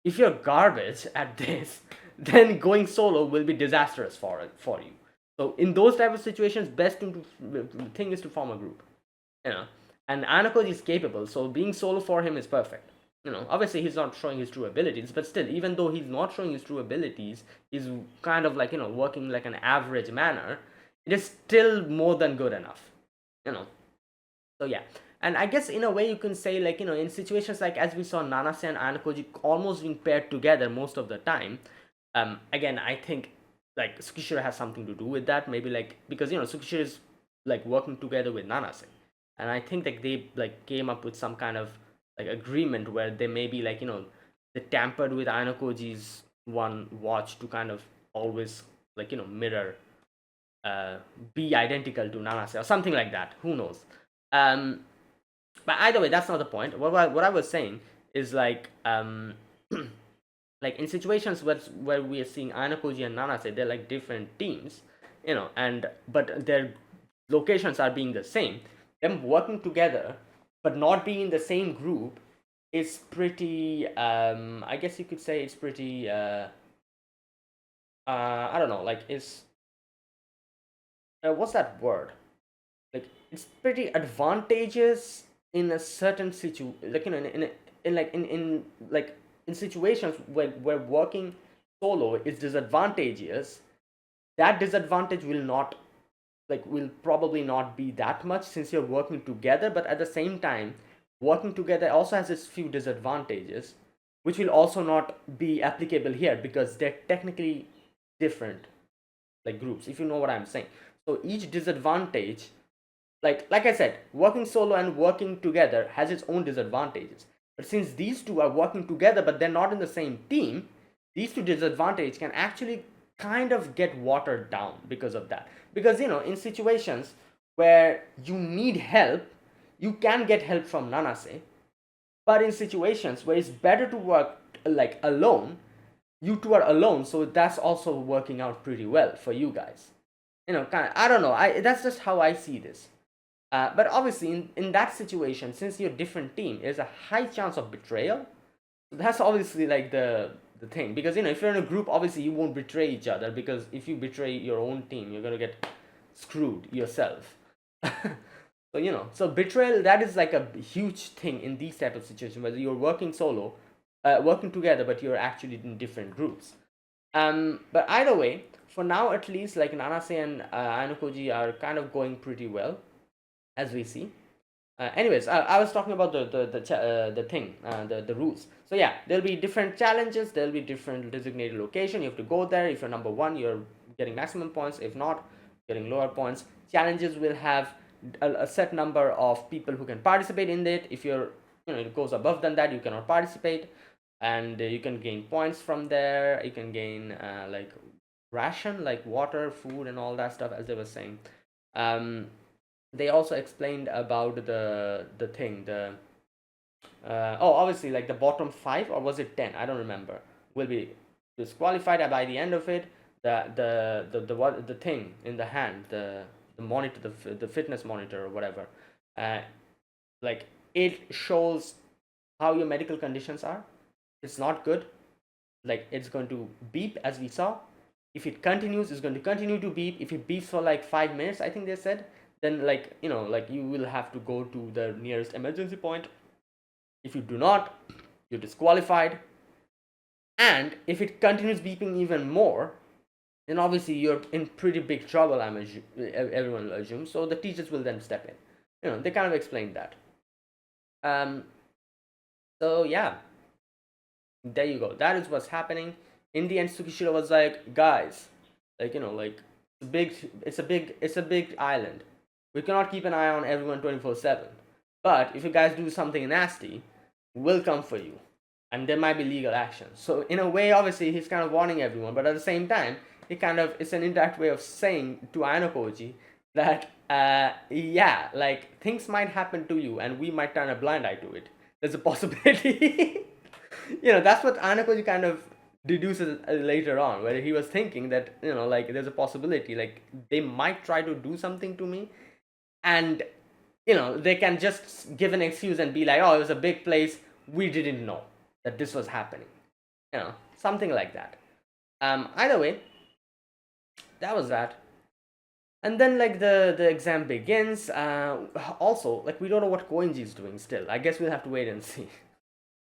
If you're garbage at this, then going solo will be disastrous for you. So in those type of situations, best thing is to form a group. And Anakoji is capable, so being solo for him is perfect. Obviously he's not showing his true abilities, but still, even though he's not showing his true abilities, he's kind of like working like an average manner. It is still more than good enough. So yeah, and I guess in a way you can say, like, in situations like as we saw Nanase and Anakoji almost being paired together most of the time. Again, I think like Tsukishiro has something to do with that. Maybe like because Tsukishiro is like working together with Nanase, and I think like they like came up with some kind of like agreement where they maybe like they tampered with Anakoji's one watch to kind of always like mirror be identical to Nanase or something like that. Who knows? But either way, that's not the point. What I was saying is like like in situations where we are seeing Anakoji and Nanase, they're like different teams, and but their locations are being the same. Them working together but not being in the same group is pretty. I guess you could say it's pretty. I don't know. Like it's what's that word? Like it's pretty advantageous in a certain like in like in situations where working solo is disadvantageous. That disadvantage will probably not be that much since you're working together, but at the same time working together also has its few disadvantages, which will also not be applicable here because they're technically different like groups, if you know what I'm saying. So each disadvantage, like I said, working solo and working together has its own disadvantages. But since these two are working together but they're not in the same team, these two disadvantages can actually kind of get watered down because of that. Because in situations where you need help, you can get help from Nanase. But in situations where it's better to work like alone, you two are alone, so that's also working out pretty well for you guys. Kind of, I don't know. That's just how I see this. But obviously, in that situation, since you're a different team, there's a high chance of betrayal. That's obviously like the thing, because if you're in a group, obviously you won't betray each other, because if you betray your own team, you're gonna get screwed yourself. So so betrayal, that is like a huge thing in these type of situations, whether you're working solo, working together, but you're actually in different groups. But either way, for now at least, like Nanase and Anukoji are kind of going pretty well, as we see. Anyways, I was talking about the thing, the rules. So yeah, there'll be different challenges. There'll be different designated location. You have to go there. If you're number one, you're getting maximum points. If not, getting lower points. Challenges will have a set number of people who can participate in it. If you're, it goes above than that, you cannot participate, and you can gain points from there. You can gain like ration, like water, food, and all that stuff, as they were saying. Um, they also explained about the thing, oh, obviously, like the bottom five, or was it 10, I don't remember, will be disqualified by the end of it. The thing in the hand, the monitor, the fitness monitor or whatever, uh, like it shows how your medical conditions are. It's not good. Like it's going to beep, as we saw. If it continues, it's going to continue to beep. If it beeps for like 5 minutes, I think they said, then like like you will have to go to the nearest emergency point. If you do not, you're disqualified. And if it continues beeping even more, then obviously you're in pretty big trouble. Everyone will assume. So the teachers will then step in. They kind of explained that. Um. So yeah, there you go. That is what's happening. In the end, Tsukishiro was like, guys, like like it's a big island. We cannot keep an eye on everyone 24/7. But if you guys do something nasty, we'll come for you, and there might be legal action. So in a way, obviously, he's kind of warning everyone, but at the same time, it's an indirect way of saying to Ainokoji that yeah, like things might happen to you, and we might turn a blind eye to it. There's a possibility. That's what Ainokoji kind of deduces later on, where he was thinking that like there's a possibility, like they might try to do something to me, and they can just give an excuse and be like, oh, it was a big place, we didn't know that this was happening, something like that. Either way, that was that. And then like the exam begins. Also, like we don't know what Koenji is doing still. I guess we'll have to wait and see.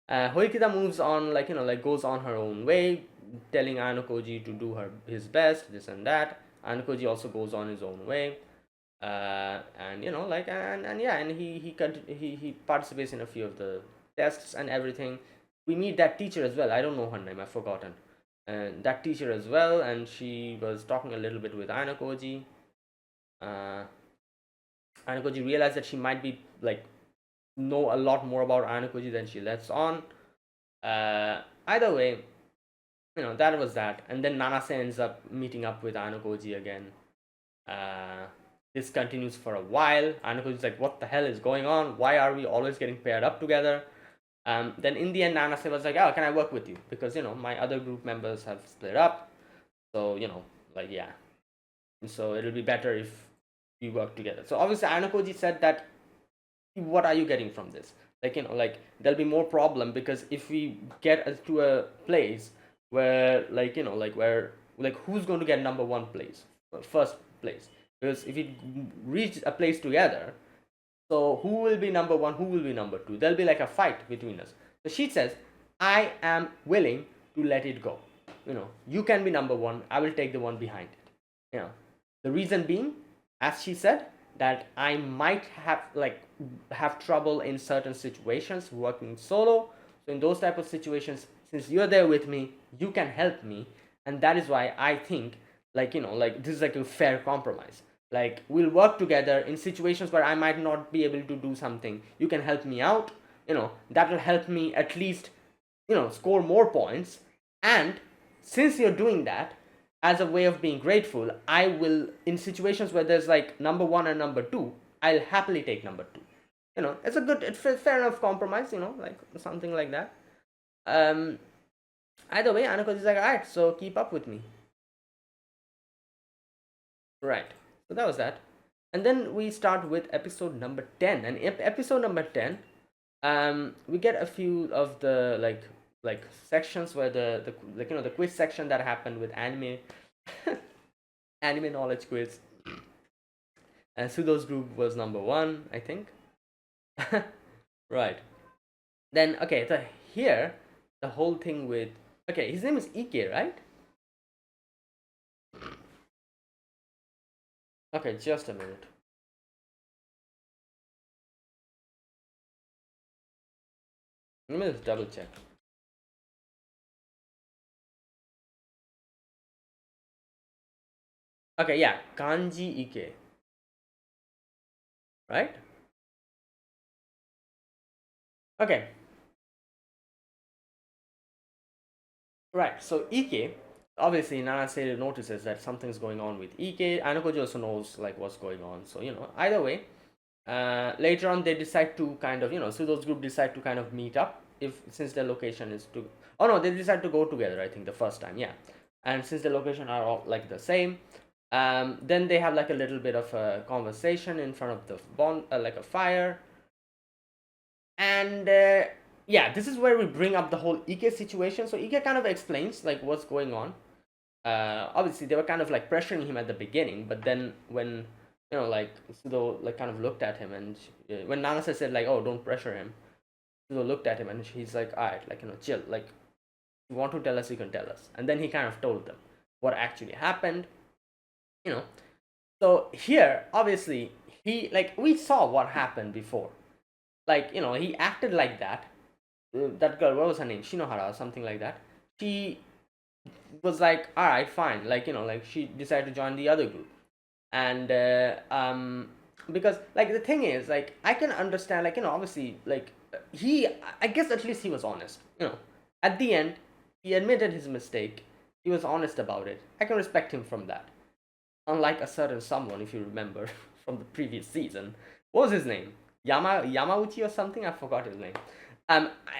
Hoikita moves on, like like goes on her own way, telling Ainokoji to do his best, this and that. Ainokoji also goes on his own way, and like and yeah, and he participates in a few of the tests and everything. We meet that teacher as well. I don't know her name. I've forgotten. And that teacher as well, and she was talking a little bit with Ainokoji. Uh, Ainokoji realized that she might be like know a lot more about Ainokoji than she lets on. Either way, that was that. And then Nanase ends up meeting up with Ainokoji again. This continues for a while. Ainokoji's like, what the hell is going on? Why are we always getting paired up together? Then in the end, Nanase was like, oh, can I work with you? Because, my other group members have split up. So, like, yeah. So it'll be better if we work together. So obviously, Ainokoji said that, what are you getting from this? Like, like there'll be more problem, because if we get to a place where, like, like who's going to get number one place, first place? Because if we reach a place together, so who will be number one, who will be number two? There'll be like a fight between us. So she says, I am willing to let it go. You can be number one, I will take the one behind it. The reason being, as she said, that I might have trouble in certain situations working solo. So in those type of situations, since you're there with me, you can help me, and that is why I think, like, like this is like a fair compromise. Like, we'll work together in situations where I might not be able to do something. You can help me out. That will help me at least score more points. And since you're doing that, as a way of being grateful, I will, in situations where there's like number one and number two, I'll happily take number two. It's a good, fair enough compromise. Like something like that. Either way, Anako is like, alright, so keep up with me. Right. So that was that. And then we start with episode number 10. And episode number 10, we get a few of the like sections where the like the quiz section that happened with anime anime knowledge quiz. and Sudo's group was number one, I think. Right. Then okay, so here the whole thing with, okay, his name is Ike, right? Okay, just a minute. Let me just double check. Okay, yeah, Kanji Ike, right? Okay, right. So Ike, obviously Nanase notices that something's going on with Ike. Anakoji also knows like what's going on. So either way, later on they decide to kind of so those group decide to kind of meet up, if since their location is to, oh no, they decide to go together, I think, the first time, yeah. And since the location are all like the same, then they have like a little bit of a conversation in front of the bond, like a fire. And yeah, this is where we bring up the whole Ike situation. So Ike kind of explains like what's going on. Obviously they were kind of like pressuring him at the beginning, but then when like Sudo like kind of looked at him, and when Nanase said like, oh, don't pressure him, Sudo looked at him and he's like, all right, like chill, like you want to tell us, you can tell us. And then he kind of told them what actually happened, you know. So here obviously he, like, we saw what happened before, like he acted like that. That girl, what was her name, Shinohara or something like that, she was like, all right, fine, like like she decided to join the other group. And because like the thing is, like, I can understand, like obviously, like he, I guess at least he was honest, at the end he admitted his mistake, he was honest about it. I can respect him from that, unlike a certain someone, if you remember, from the previous season. What was his name? Yamauchi or something, I forgot his name.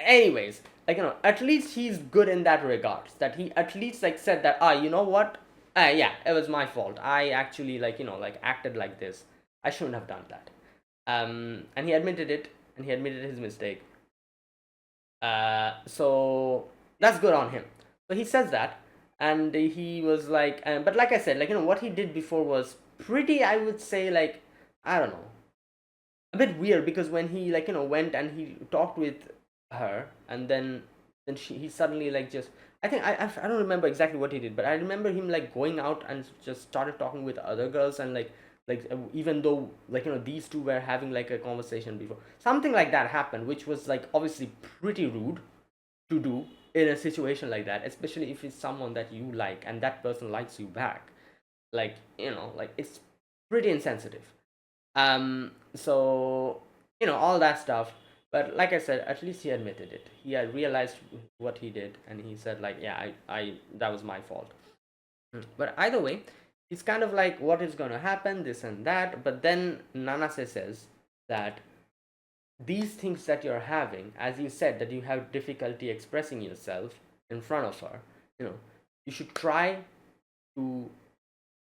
Anyways, like at least he's good in that regards, that he at least like said that, you know what, yeah, it was my fault, I actually, like like acted like this, I shouldn't have done that. And he admitted it, and he admitted his mistake. So that's good on him. So he says that, and he was like, but like I said, like what he did before was pretty, I would say, like, I don't know, a bit weird, because when he, like went and he talked with her, and then he suddenly, like, just, I think, I don't remember exactly what he did, but I remember him like going out and just started talking with other girls, and like even though, like these two were having like a conversation before, something like that happened, which was like obviously pretty rude to do in a situation like that, especially if it's someone that you like and that person likes you back. Like like, it's pretty insensitive. So all that stuff. But like I said, at least he admitted it, he had realized what he did, and he said like, yeah, I that was my fault. But either way, it's kind of like, what is going to happen, this and that. But then Nanase says that these things that you're having, as you said, that you have difficulty expressing yourself in front of her, you know you should try to,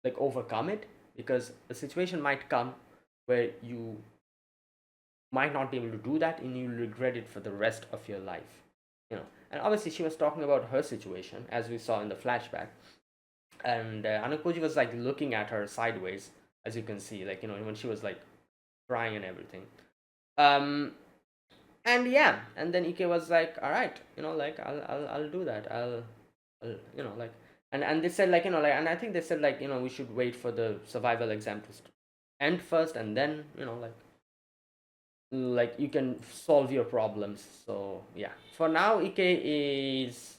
like, overcome it, because a situation might come where you might not be able to do that, and you'll regret it for the rest of your life. And obviously she was talking about her situation, as we saw in the flashback. And Anakoji was like looking at her sideways, as you can see, like when she was like crying and everything. um and yeah, and then Ike was like, all right, like, I'll do that. I'll like, and they said, like, like, and I think they said, like, we should wait for the survival exam to end first, and then like you can solve your problems. So yeah, for now Ike is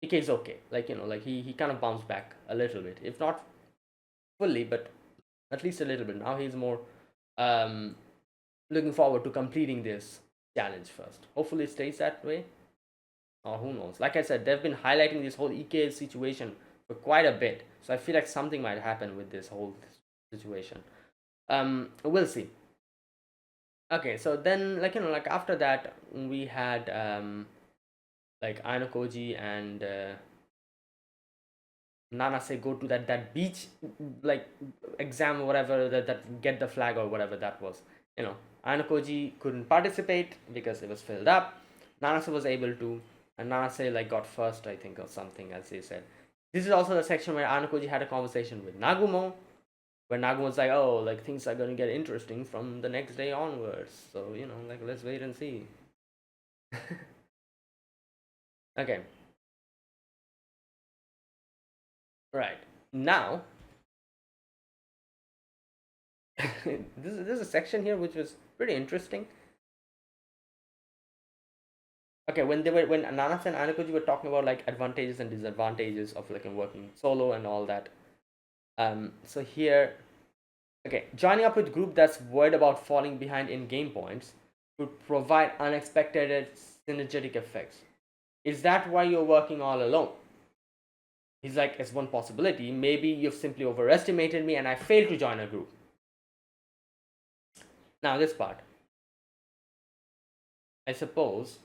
okay, like like he kind of bounced back a little bit, if not fully, but at least a little bit. Now he's more um looking forward to completing this challenge first. Hopefully it stays that way, or who knows. Like I said, they've been highlighting this whole Ike situation for quite a bit, so I feel like something might happen with this whole situation. We'll see. Okay, so then, like like after that, we had like Ainokoji and Nanase go to that beach, like, exam or whatever, that get the flag or whatever that was. Ainokoji couldn't participate because it was filled up. Nanase was able to, and Nanase like got first, I think, or something, as they said. This is also the section where Ainokoji had a conversation with Nagumo. Where Nagumon's like, oh, like things are gonna get interesting from the next day onwards. So, like let's wait and see. Okay, right. Now, this is a section here which was pretty interesting. Okay, when Ananas and Anakuji were talking about like advantages and disadvantages of like working solo and all that. So here, okay, joining up with group that's worried about falling behind in game points could provide unexpected and synergetic effects. Is that why you're working all alone? He's like, it's one possibility. Maybe you've simply overestimated me and I failed to join a group. Now, this part. I suppose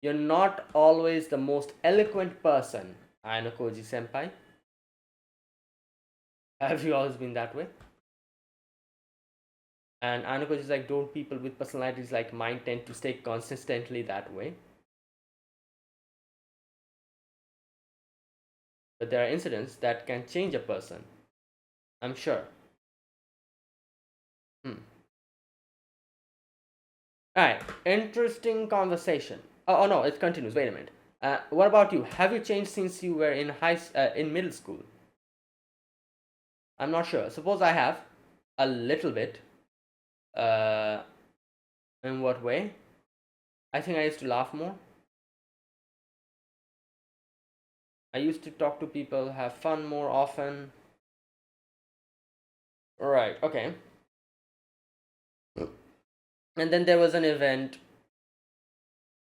you're not always the most eloquent person, Ayano senpai. Have you always been that way? And Ayano is like, don't people with personalities like mine tend to stay consistently that way? But there are incidents that can change a person. I'm sure. Alright, interesting conversation. Oh no, it continues. Wait a minute. What about you? Have you changed since you were in middle school? I'm not sure. Suppose I have a little bit. Uh, in what way? I think I used to laugh more. I used to talk to people, have fun more often. Right. Okay. And then there was an event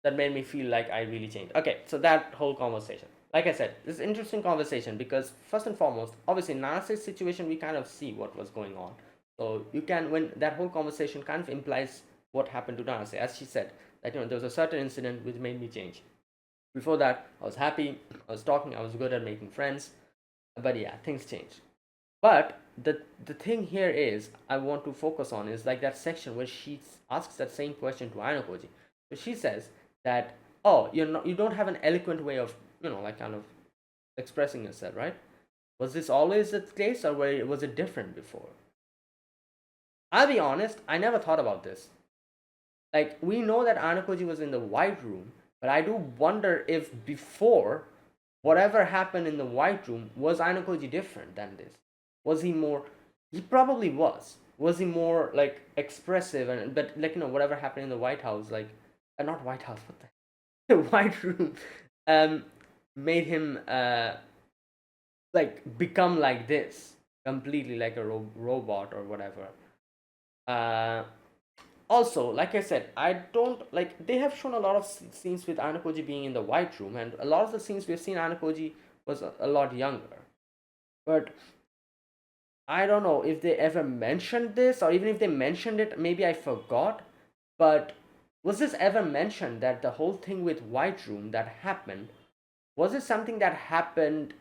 that made me feel like I really changed. Okay, so that whole conversation. Like I said, this is interesting conversation because first and foremost, obviously Nanase's situation, we kind of see what was going on. So you can, when that whole conversation kind of implies what happened to Nanase, as she said, that there was a certain incident which made me change. Before that, I was happy, I was talking, I was good at making friends, but yeah, things changed. But the thing here is, I want to focus on is like that section where she asks that same question to Ainokoji. So she says that, oh, you don't have an eloquent way of like kind of expressing yourself, right? Was this always the case, or was it different before? I'll be honest, I never thought about this. Like, we know that Anakoji was in the White Room, but I do wonder if before whatever happened in the White Room, was Anakoji different than this? Was he more? He probably was. Was he more like expressive and but like whatever happened in the White House, like not White House, what the White Room, um, made him like become like this, completely like a robot or whatever. Uh, Also, like I said, I don't like they have shown a lot of scenes with Anakoji being in the White Room, and a lot of the scenes we've seen Anakoji was a lot younger. But I don't know if they ever mentioned this, or even if they mentioned it, maybe I forgot. But was this ever mentioned that the whole thing with White Room that happened, was it something that happened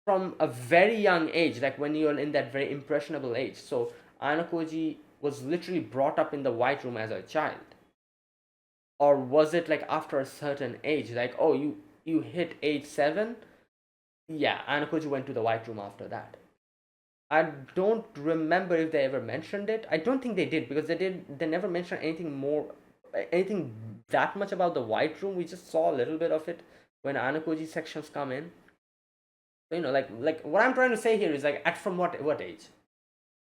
from a very young age, like when you're in that very impressionable age? So Anakoji was literally brought up in the White Room as a child, or was it like after a certain age, like, oh, you hit age 7? Yeah, Anakoji went to the White Room after that. I don't remember if they ever mentioned it. I don't think they did, because they never mentioned anything that much about the White Room. We just saw a little bit of it when Anakoji sections come in. So like what I'm trying to say here is like, at from what age?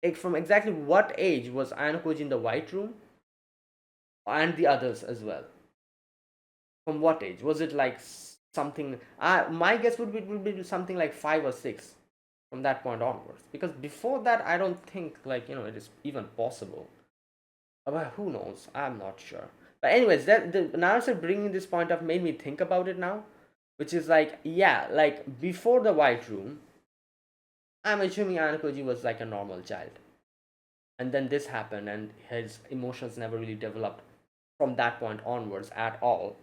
Like, from exactly what age was Anakoji in the White Room, and the others as well? From what age? Was it like something? My guess would be something like 5 or 6, from that point onwards. Because before that, I don't think like it is even possible. But who knows? I'm not sure. But anyways, that the narrator bringing this point up made me think about it now, which is like, yeah, like before the White Room, I'm assuming Anakoji was like a normal child, and then this happened, and his emotions never really developed from that point onwards at all,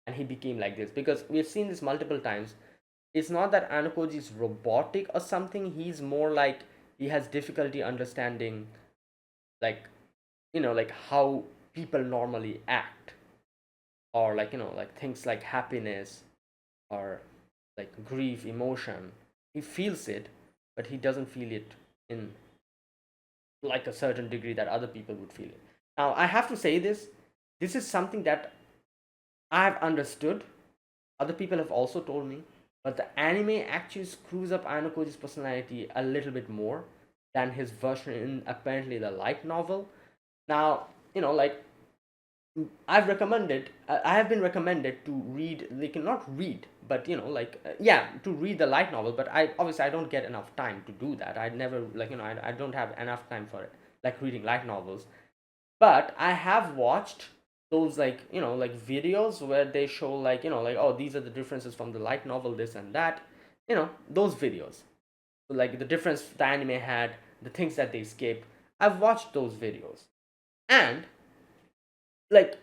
and he became like this. Because we've seen this multiple times. It's not that Anakoji is robotic or something. He's more like he has difficulty understanding, like like how people normally act, or like like things like happiness, or like grief, emotion. He feels it, but he doesn't feel it in like a certain degree that other people would feel it. Now, I have to say this is something that I have understood. Other people have also told me, but the anime actually screws up Aino personality a little bit more than his version in apparently the light novel. Now, like I have been recommended to read, like not read, but yeah, to read the light novel. But I don't get enough time to do that. I never like I don't have enough time for it, like reading light novels. But I have watched those like videos where they show like oh, these are the differences from the light novel, this and that, those videos. So, like the difference the anime had, the things that they skipped. I've watched those videos, and like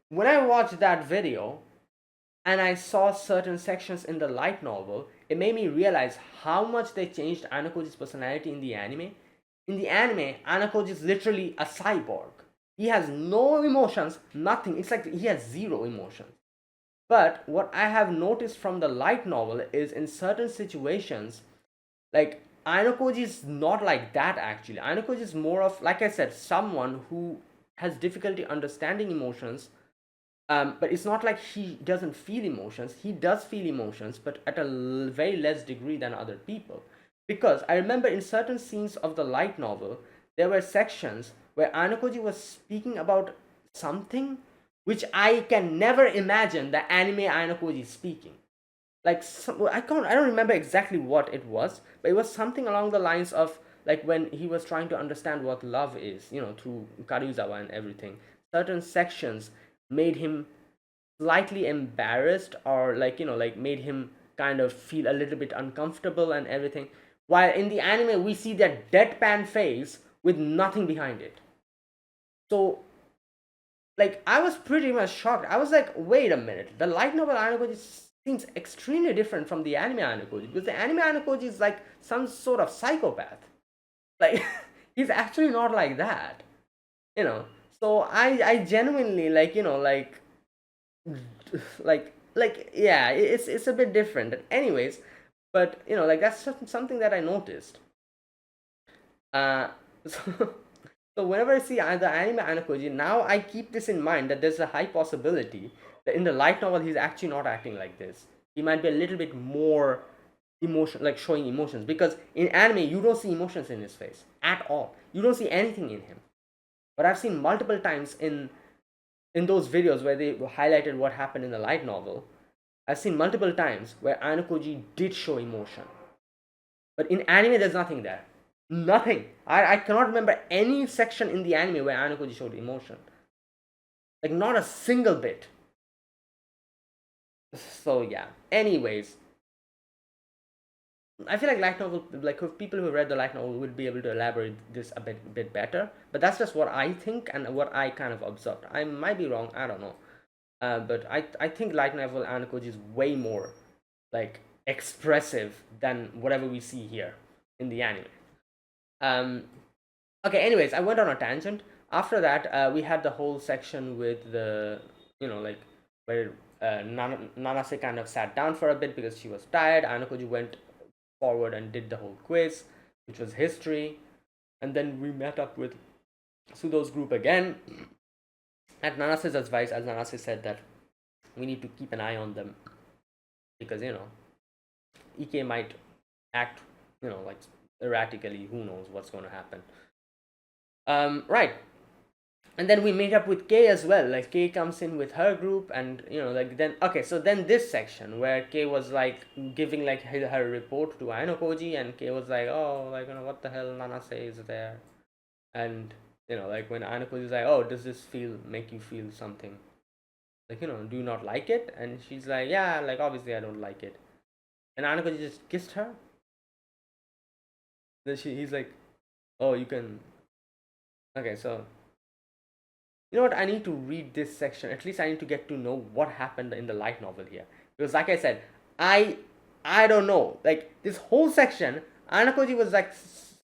when I watched that video and I saw certain sections in the light novel, it made me realize how much they changed Anakoji's personality in the anime. In the anime, Anakoji is literally a cyborg. He has no emotions, nothing. It's like he has zero emotions. But what I have noticed from the light novel is in certain situations, like Ainokoji is not like that actually. Ainokoji is more of, like I said, someone who has difficulty understanding emotions, but it's not like he doesn't feel emotions. He does feel emotions, but at a very less degree than other people. Because I remember in certain scenes of the light novel, there were sections where Anakoji was speaking about something which I can never imagine the anime Anakoji speaking. Like I don't remember exactly what it was, but it was something along the lines of like when he was trying to understand what love is, through Karuizawa and everything. Certain sections made him slightly embarrassed, or like made him kind of feel a little bit uncomfortable and everything, while in the anime we see that deadpan face with nothing behind it. So like I was pretty much shocked. I was like, wait a minute, the light novel Anakoji seems extremely different from the anime Anakoji, because the anime Anakoji is like some sort of psychopath. Like he's actually not like that, you know so I genuinely like yeah, it's a bit different. Anyways, but like that's something that I noticed. So, so whenever I see the anime Anakoji, now I keep this in mind, that there's a high possibility that in the light novel he's actually not acting like this. He might be a little bit more emotion, like showing emotions, because in anime you don't see emotions in his face at all. You don't see anything in him. But I've seen multiple times in those videos where they highlighted what happened in the light novel. I've seen multiple times where Anakoji did show emotion. But in anime, there's nothing there. Nothing. I cannot remember any section in the anime where Anakoji showed emotion. Like, not a single bit. So, yeah. Anyways, I feel like light novel, like people who read the light novel would be able to elaborate this a bit better. But that's just what I think and what I kind of observed. I might be wrong. I don't know. But I think light novel Anakoji is way more like expressive than whatever we see here in the anime. Um, okay. Anyways, I went on a tangent. After that, we had the whole section with the like where Nanase kind of sat down for a bit because she was tired. Anakoji went forward and did the whole quiz, which was history, and then we met up with Sudo's group again. At Nanase's advice, as Nanase said that we need to keep an eye on them because Ike might act like erratically. Who knows what's going to happen? Right. And then we meet up with Kay as well. Like Kay comes in with her group, and like then okay. So then this section where Kay was like giving like her report to Ainokoji, and Kay was like, oh, like what the hell, Nanase is there, and like when Ainokoji is like, oh, does this make you feel something? Like do you not like it? And she's like, yeah, like obviously I don't like it. And Ainokoji just kissed her. Then he's like, oh, you can. Okay, so you know what? I need to read this section. At least I need to get to know what happened in the light novel here. Because like I said, I I don't know. Like this whole section, Anakoji was like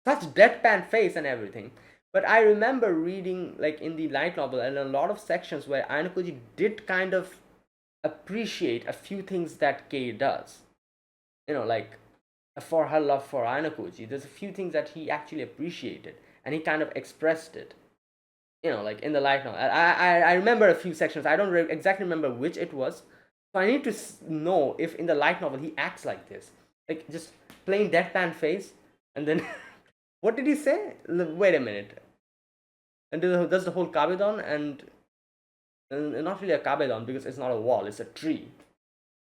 such deadpan face and everything. But I remember reading like in the light novel and a lot of sections where Anakoji did kind of appreciate a few things that Kei does. Like for her love for Anakoji, there's a few things that he actually appreciated. and he kind of expressed it, like in the light novel. I remember a few sections. I don't exactly remember which it was. So I need to know if in the light novel he acts like this, like just plain deadpan face, and then what did he say? Wait a minute. And does the whole kabedon, and not really a kabedon because it's not a wall, it's a tree.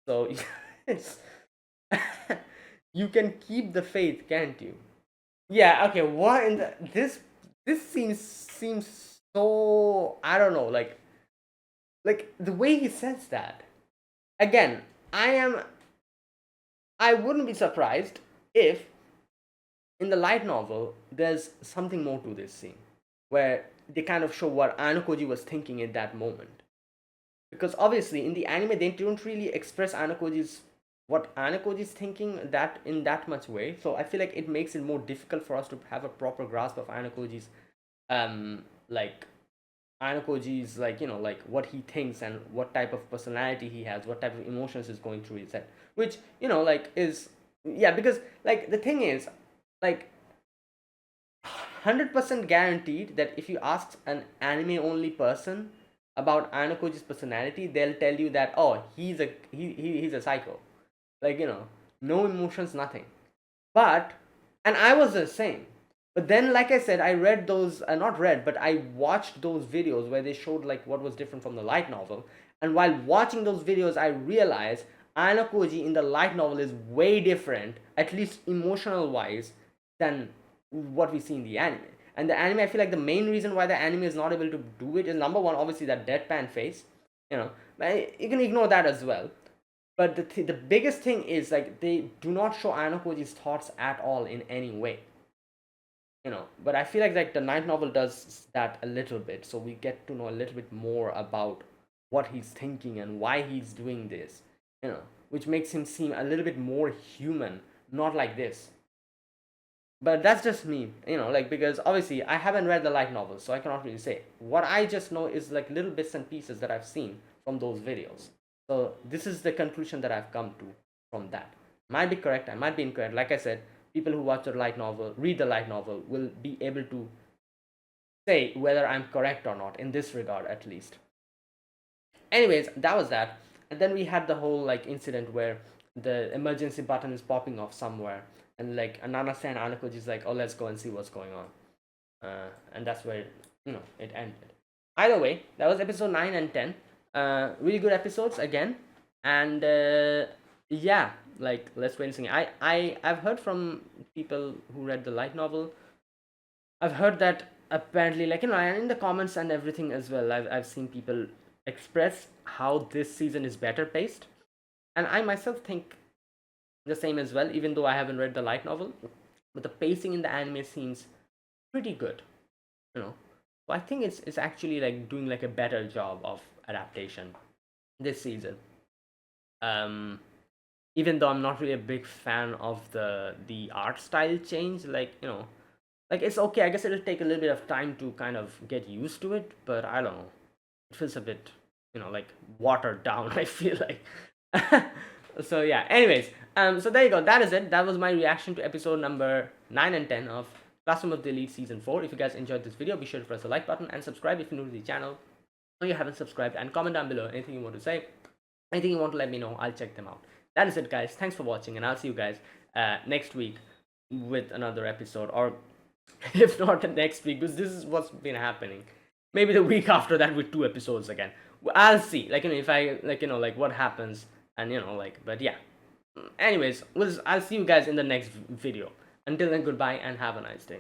So it's you can keep the faith, can't you? Yeah. Okay. What in the this seems so, I don't know, like the way he says that. Again, I wouldn't be surprised if in the light novel there's something more to this scene where they kind of show what Anokoji was thinking at that moment. Because obviously in the anime they don't really express what Anokoji's thinking that in that much way. So I feel like it makes it more difficult for us to have a proper grasp of Anokoji's like Anokoji's, like, like what he thinks and what type of personality he has, what type of emotions is going through his head, which like is, yeah, because like the thing is, like, 100% guaranteed that if you ask an anime only person about Anokoji's personality, they'll tell you that, oh, he's a psycho, like, no emotions, nothing. But, and I was the same. But then, like I said, I read those, not read, but I watched those videos where they showed like what was different from the light novel. And while watching those videos, I realized Anakoji in the light novel is way different, at least emotional wise, than what we see in the anime. And the anime, I feel like the main reason why the anime is not able to do it is, number one, obviously that deadpan face, but you can ignore that as well. But the biggest thing is, like, they do not show Anakoji's thoughts at all in any way. But I feel like the night novel does that a little bit, so we get to know a little bit more about what he's thinking and why he's doing this, which makes him seem a little bit more human, not like this. But that's just me, like, because obviously I haven't read the light novel, so I cannot really say. What I just know is like little bits and pieces that I've seen from those videos. So this is the conclusion that I've come to from that. Might be correct, I might be incorrect. Like I said, people who watch the light novel, read the light novel, will be able to say whether I'm correct or not in this regard, at least. Anyways, that was that. And then we had the whole like incident where the emergency button is popping off somewhere, and like Ananase and Anakoji is like, oh, let's go and see what's going on. And that's where it ended. Either way, that was episode 9 and 10. Really good episodes again. And yeah, like, let's wait and see. I've heard from people who read the light novel. I've heard that apparently, like, and in the comments and everything as well, I've seen people express how this season is better paced, and I myself think the same as well, even though I haven't read the light novel. But the pacing in the anime seems pretty good, so I think it's actually like doing like a better job of adaptation this season. Even though I'm not really a big fan of the art style change, like, like, it's okay. I guess it'll take a little bit of time to kind of get used to it, but I don't know. It feels a bit, like, watered down, I feel like. So yeah, anyways, so there you go. That is it. That was my reaction to episode number 9 and 10 of Classroom of the Elite Season 4. If you guys enjoyed this video, be sure to press the like button and subscribe if you're new to the channel or you haven't subscribed, and comment down below anything you want to say, anything you want to let me know. I'll check them out. That is it, guys. Thanks for watching, and I'll see you guys next week with another episode, or if not next week, because this is what's been happening. Maybe the week after that with 2 episodes again. I'll see. Like, if I, like, like, what happens, and like, but yeah. Anyways, I'll see you guys in the next video. Until then, goodbye and have a nice day.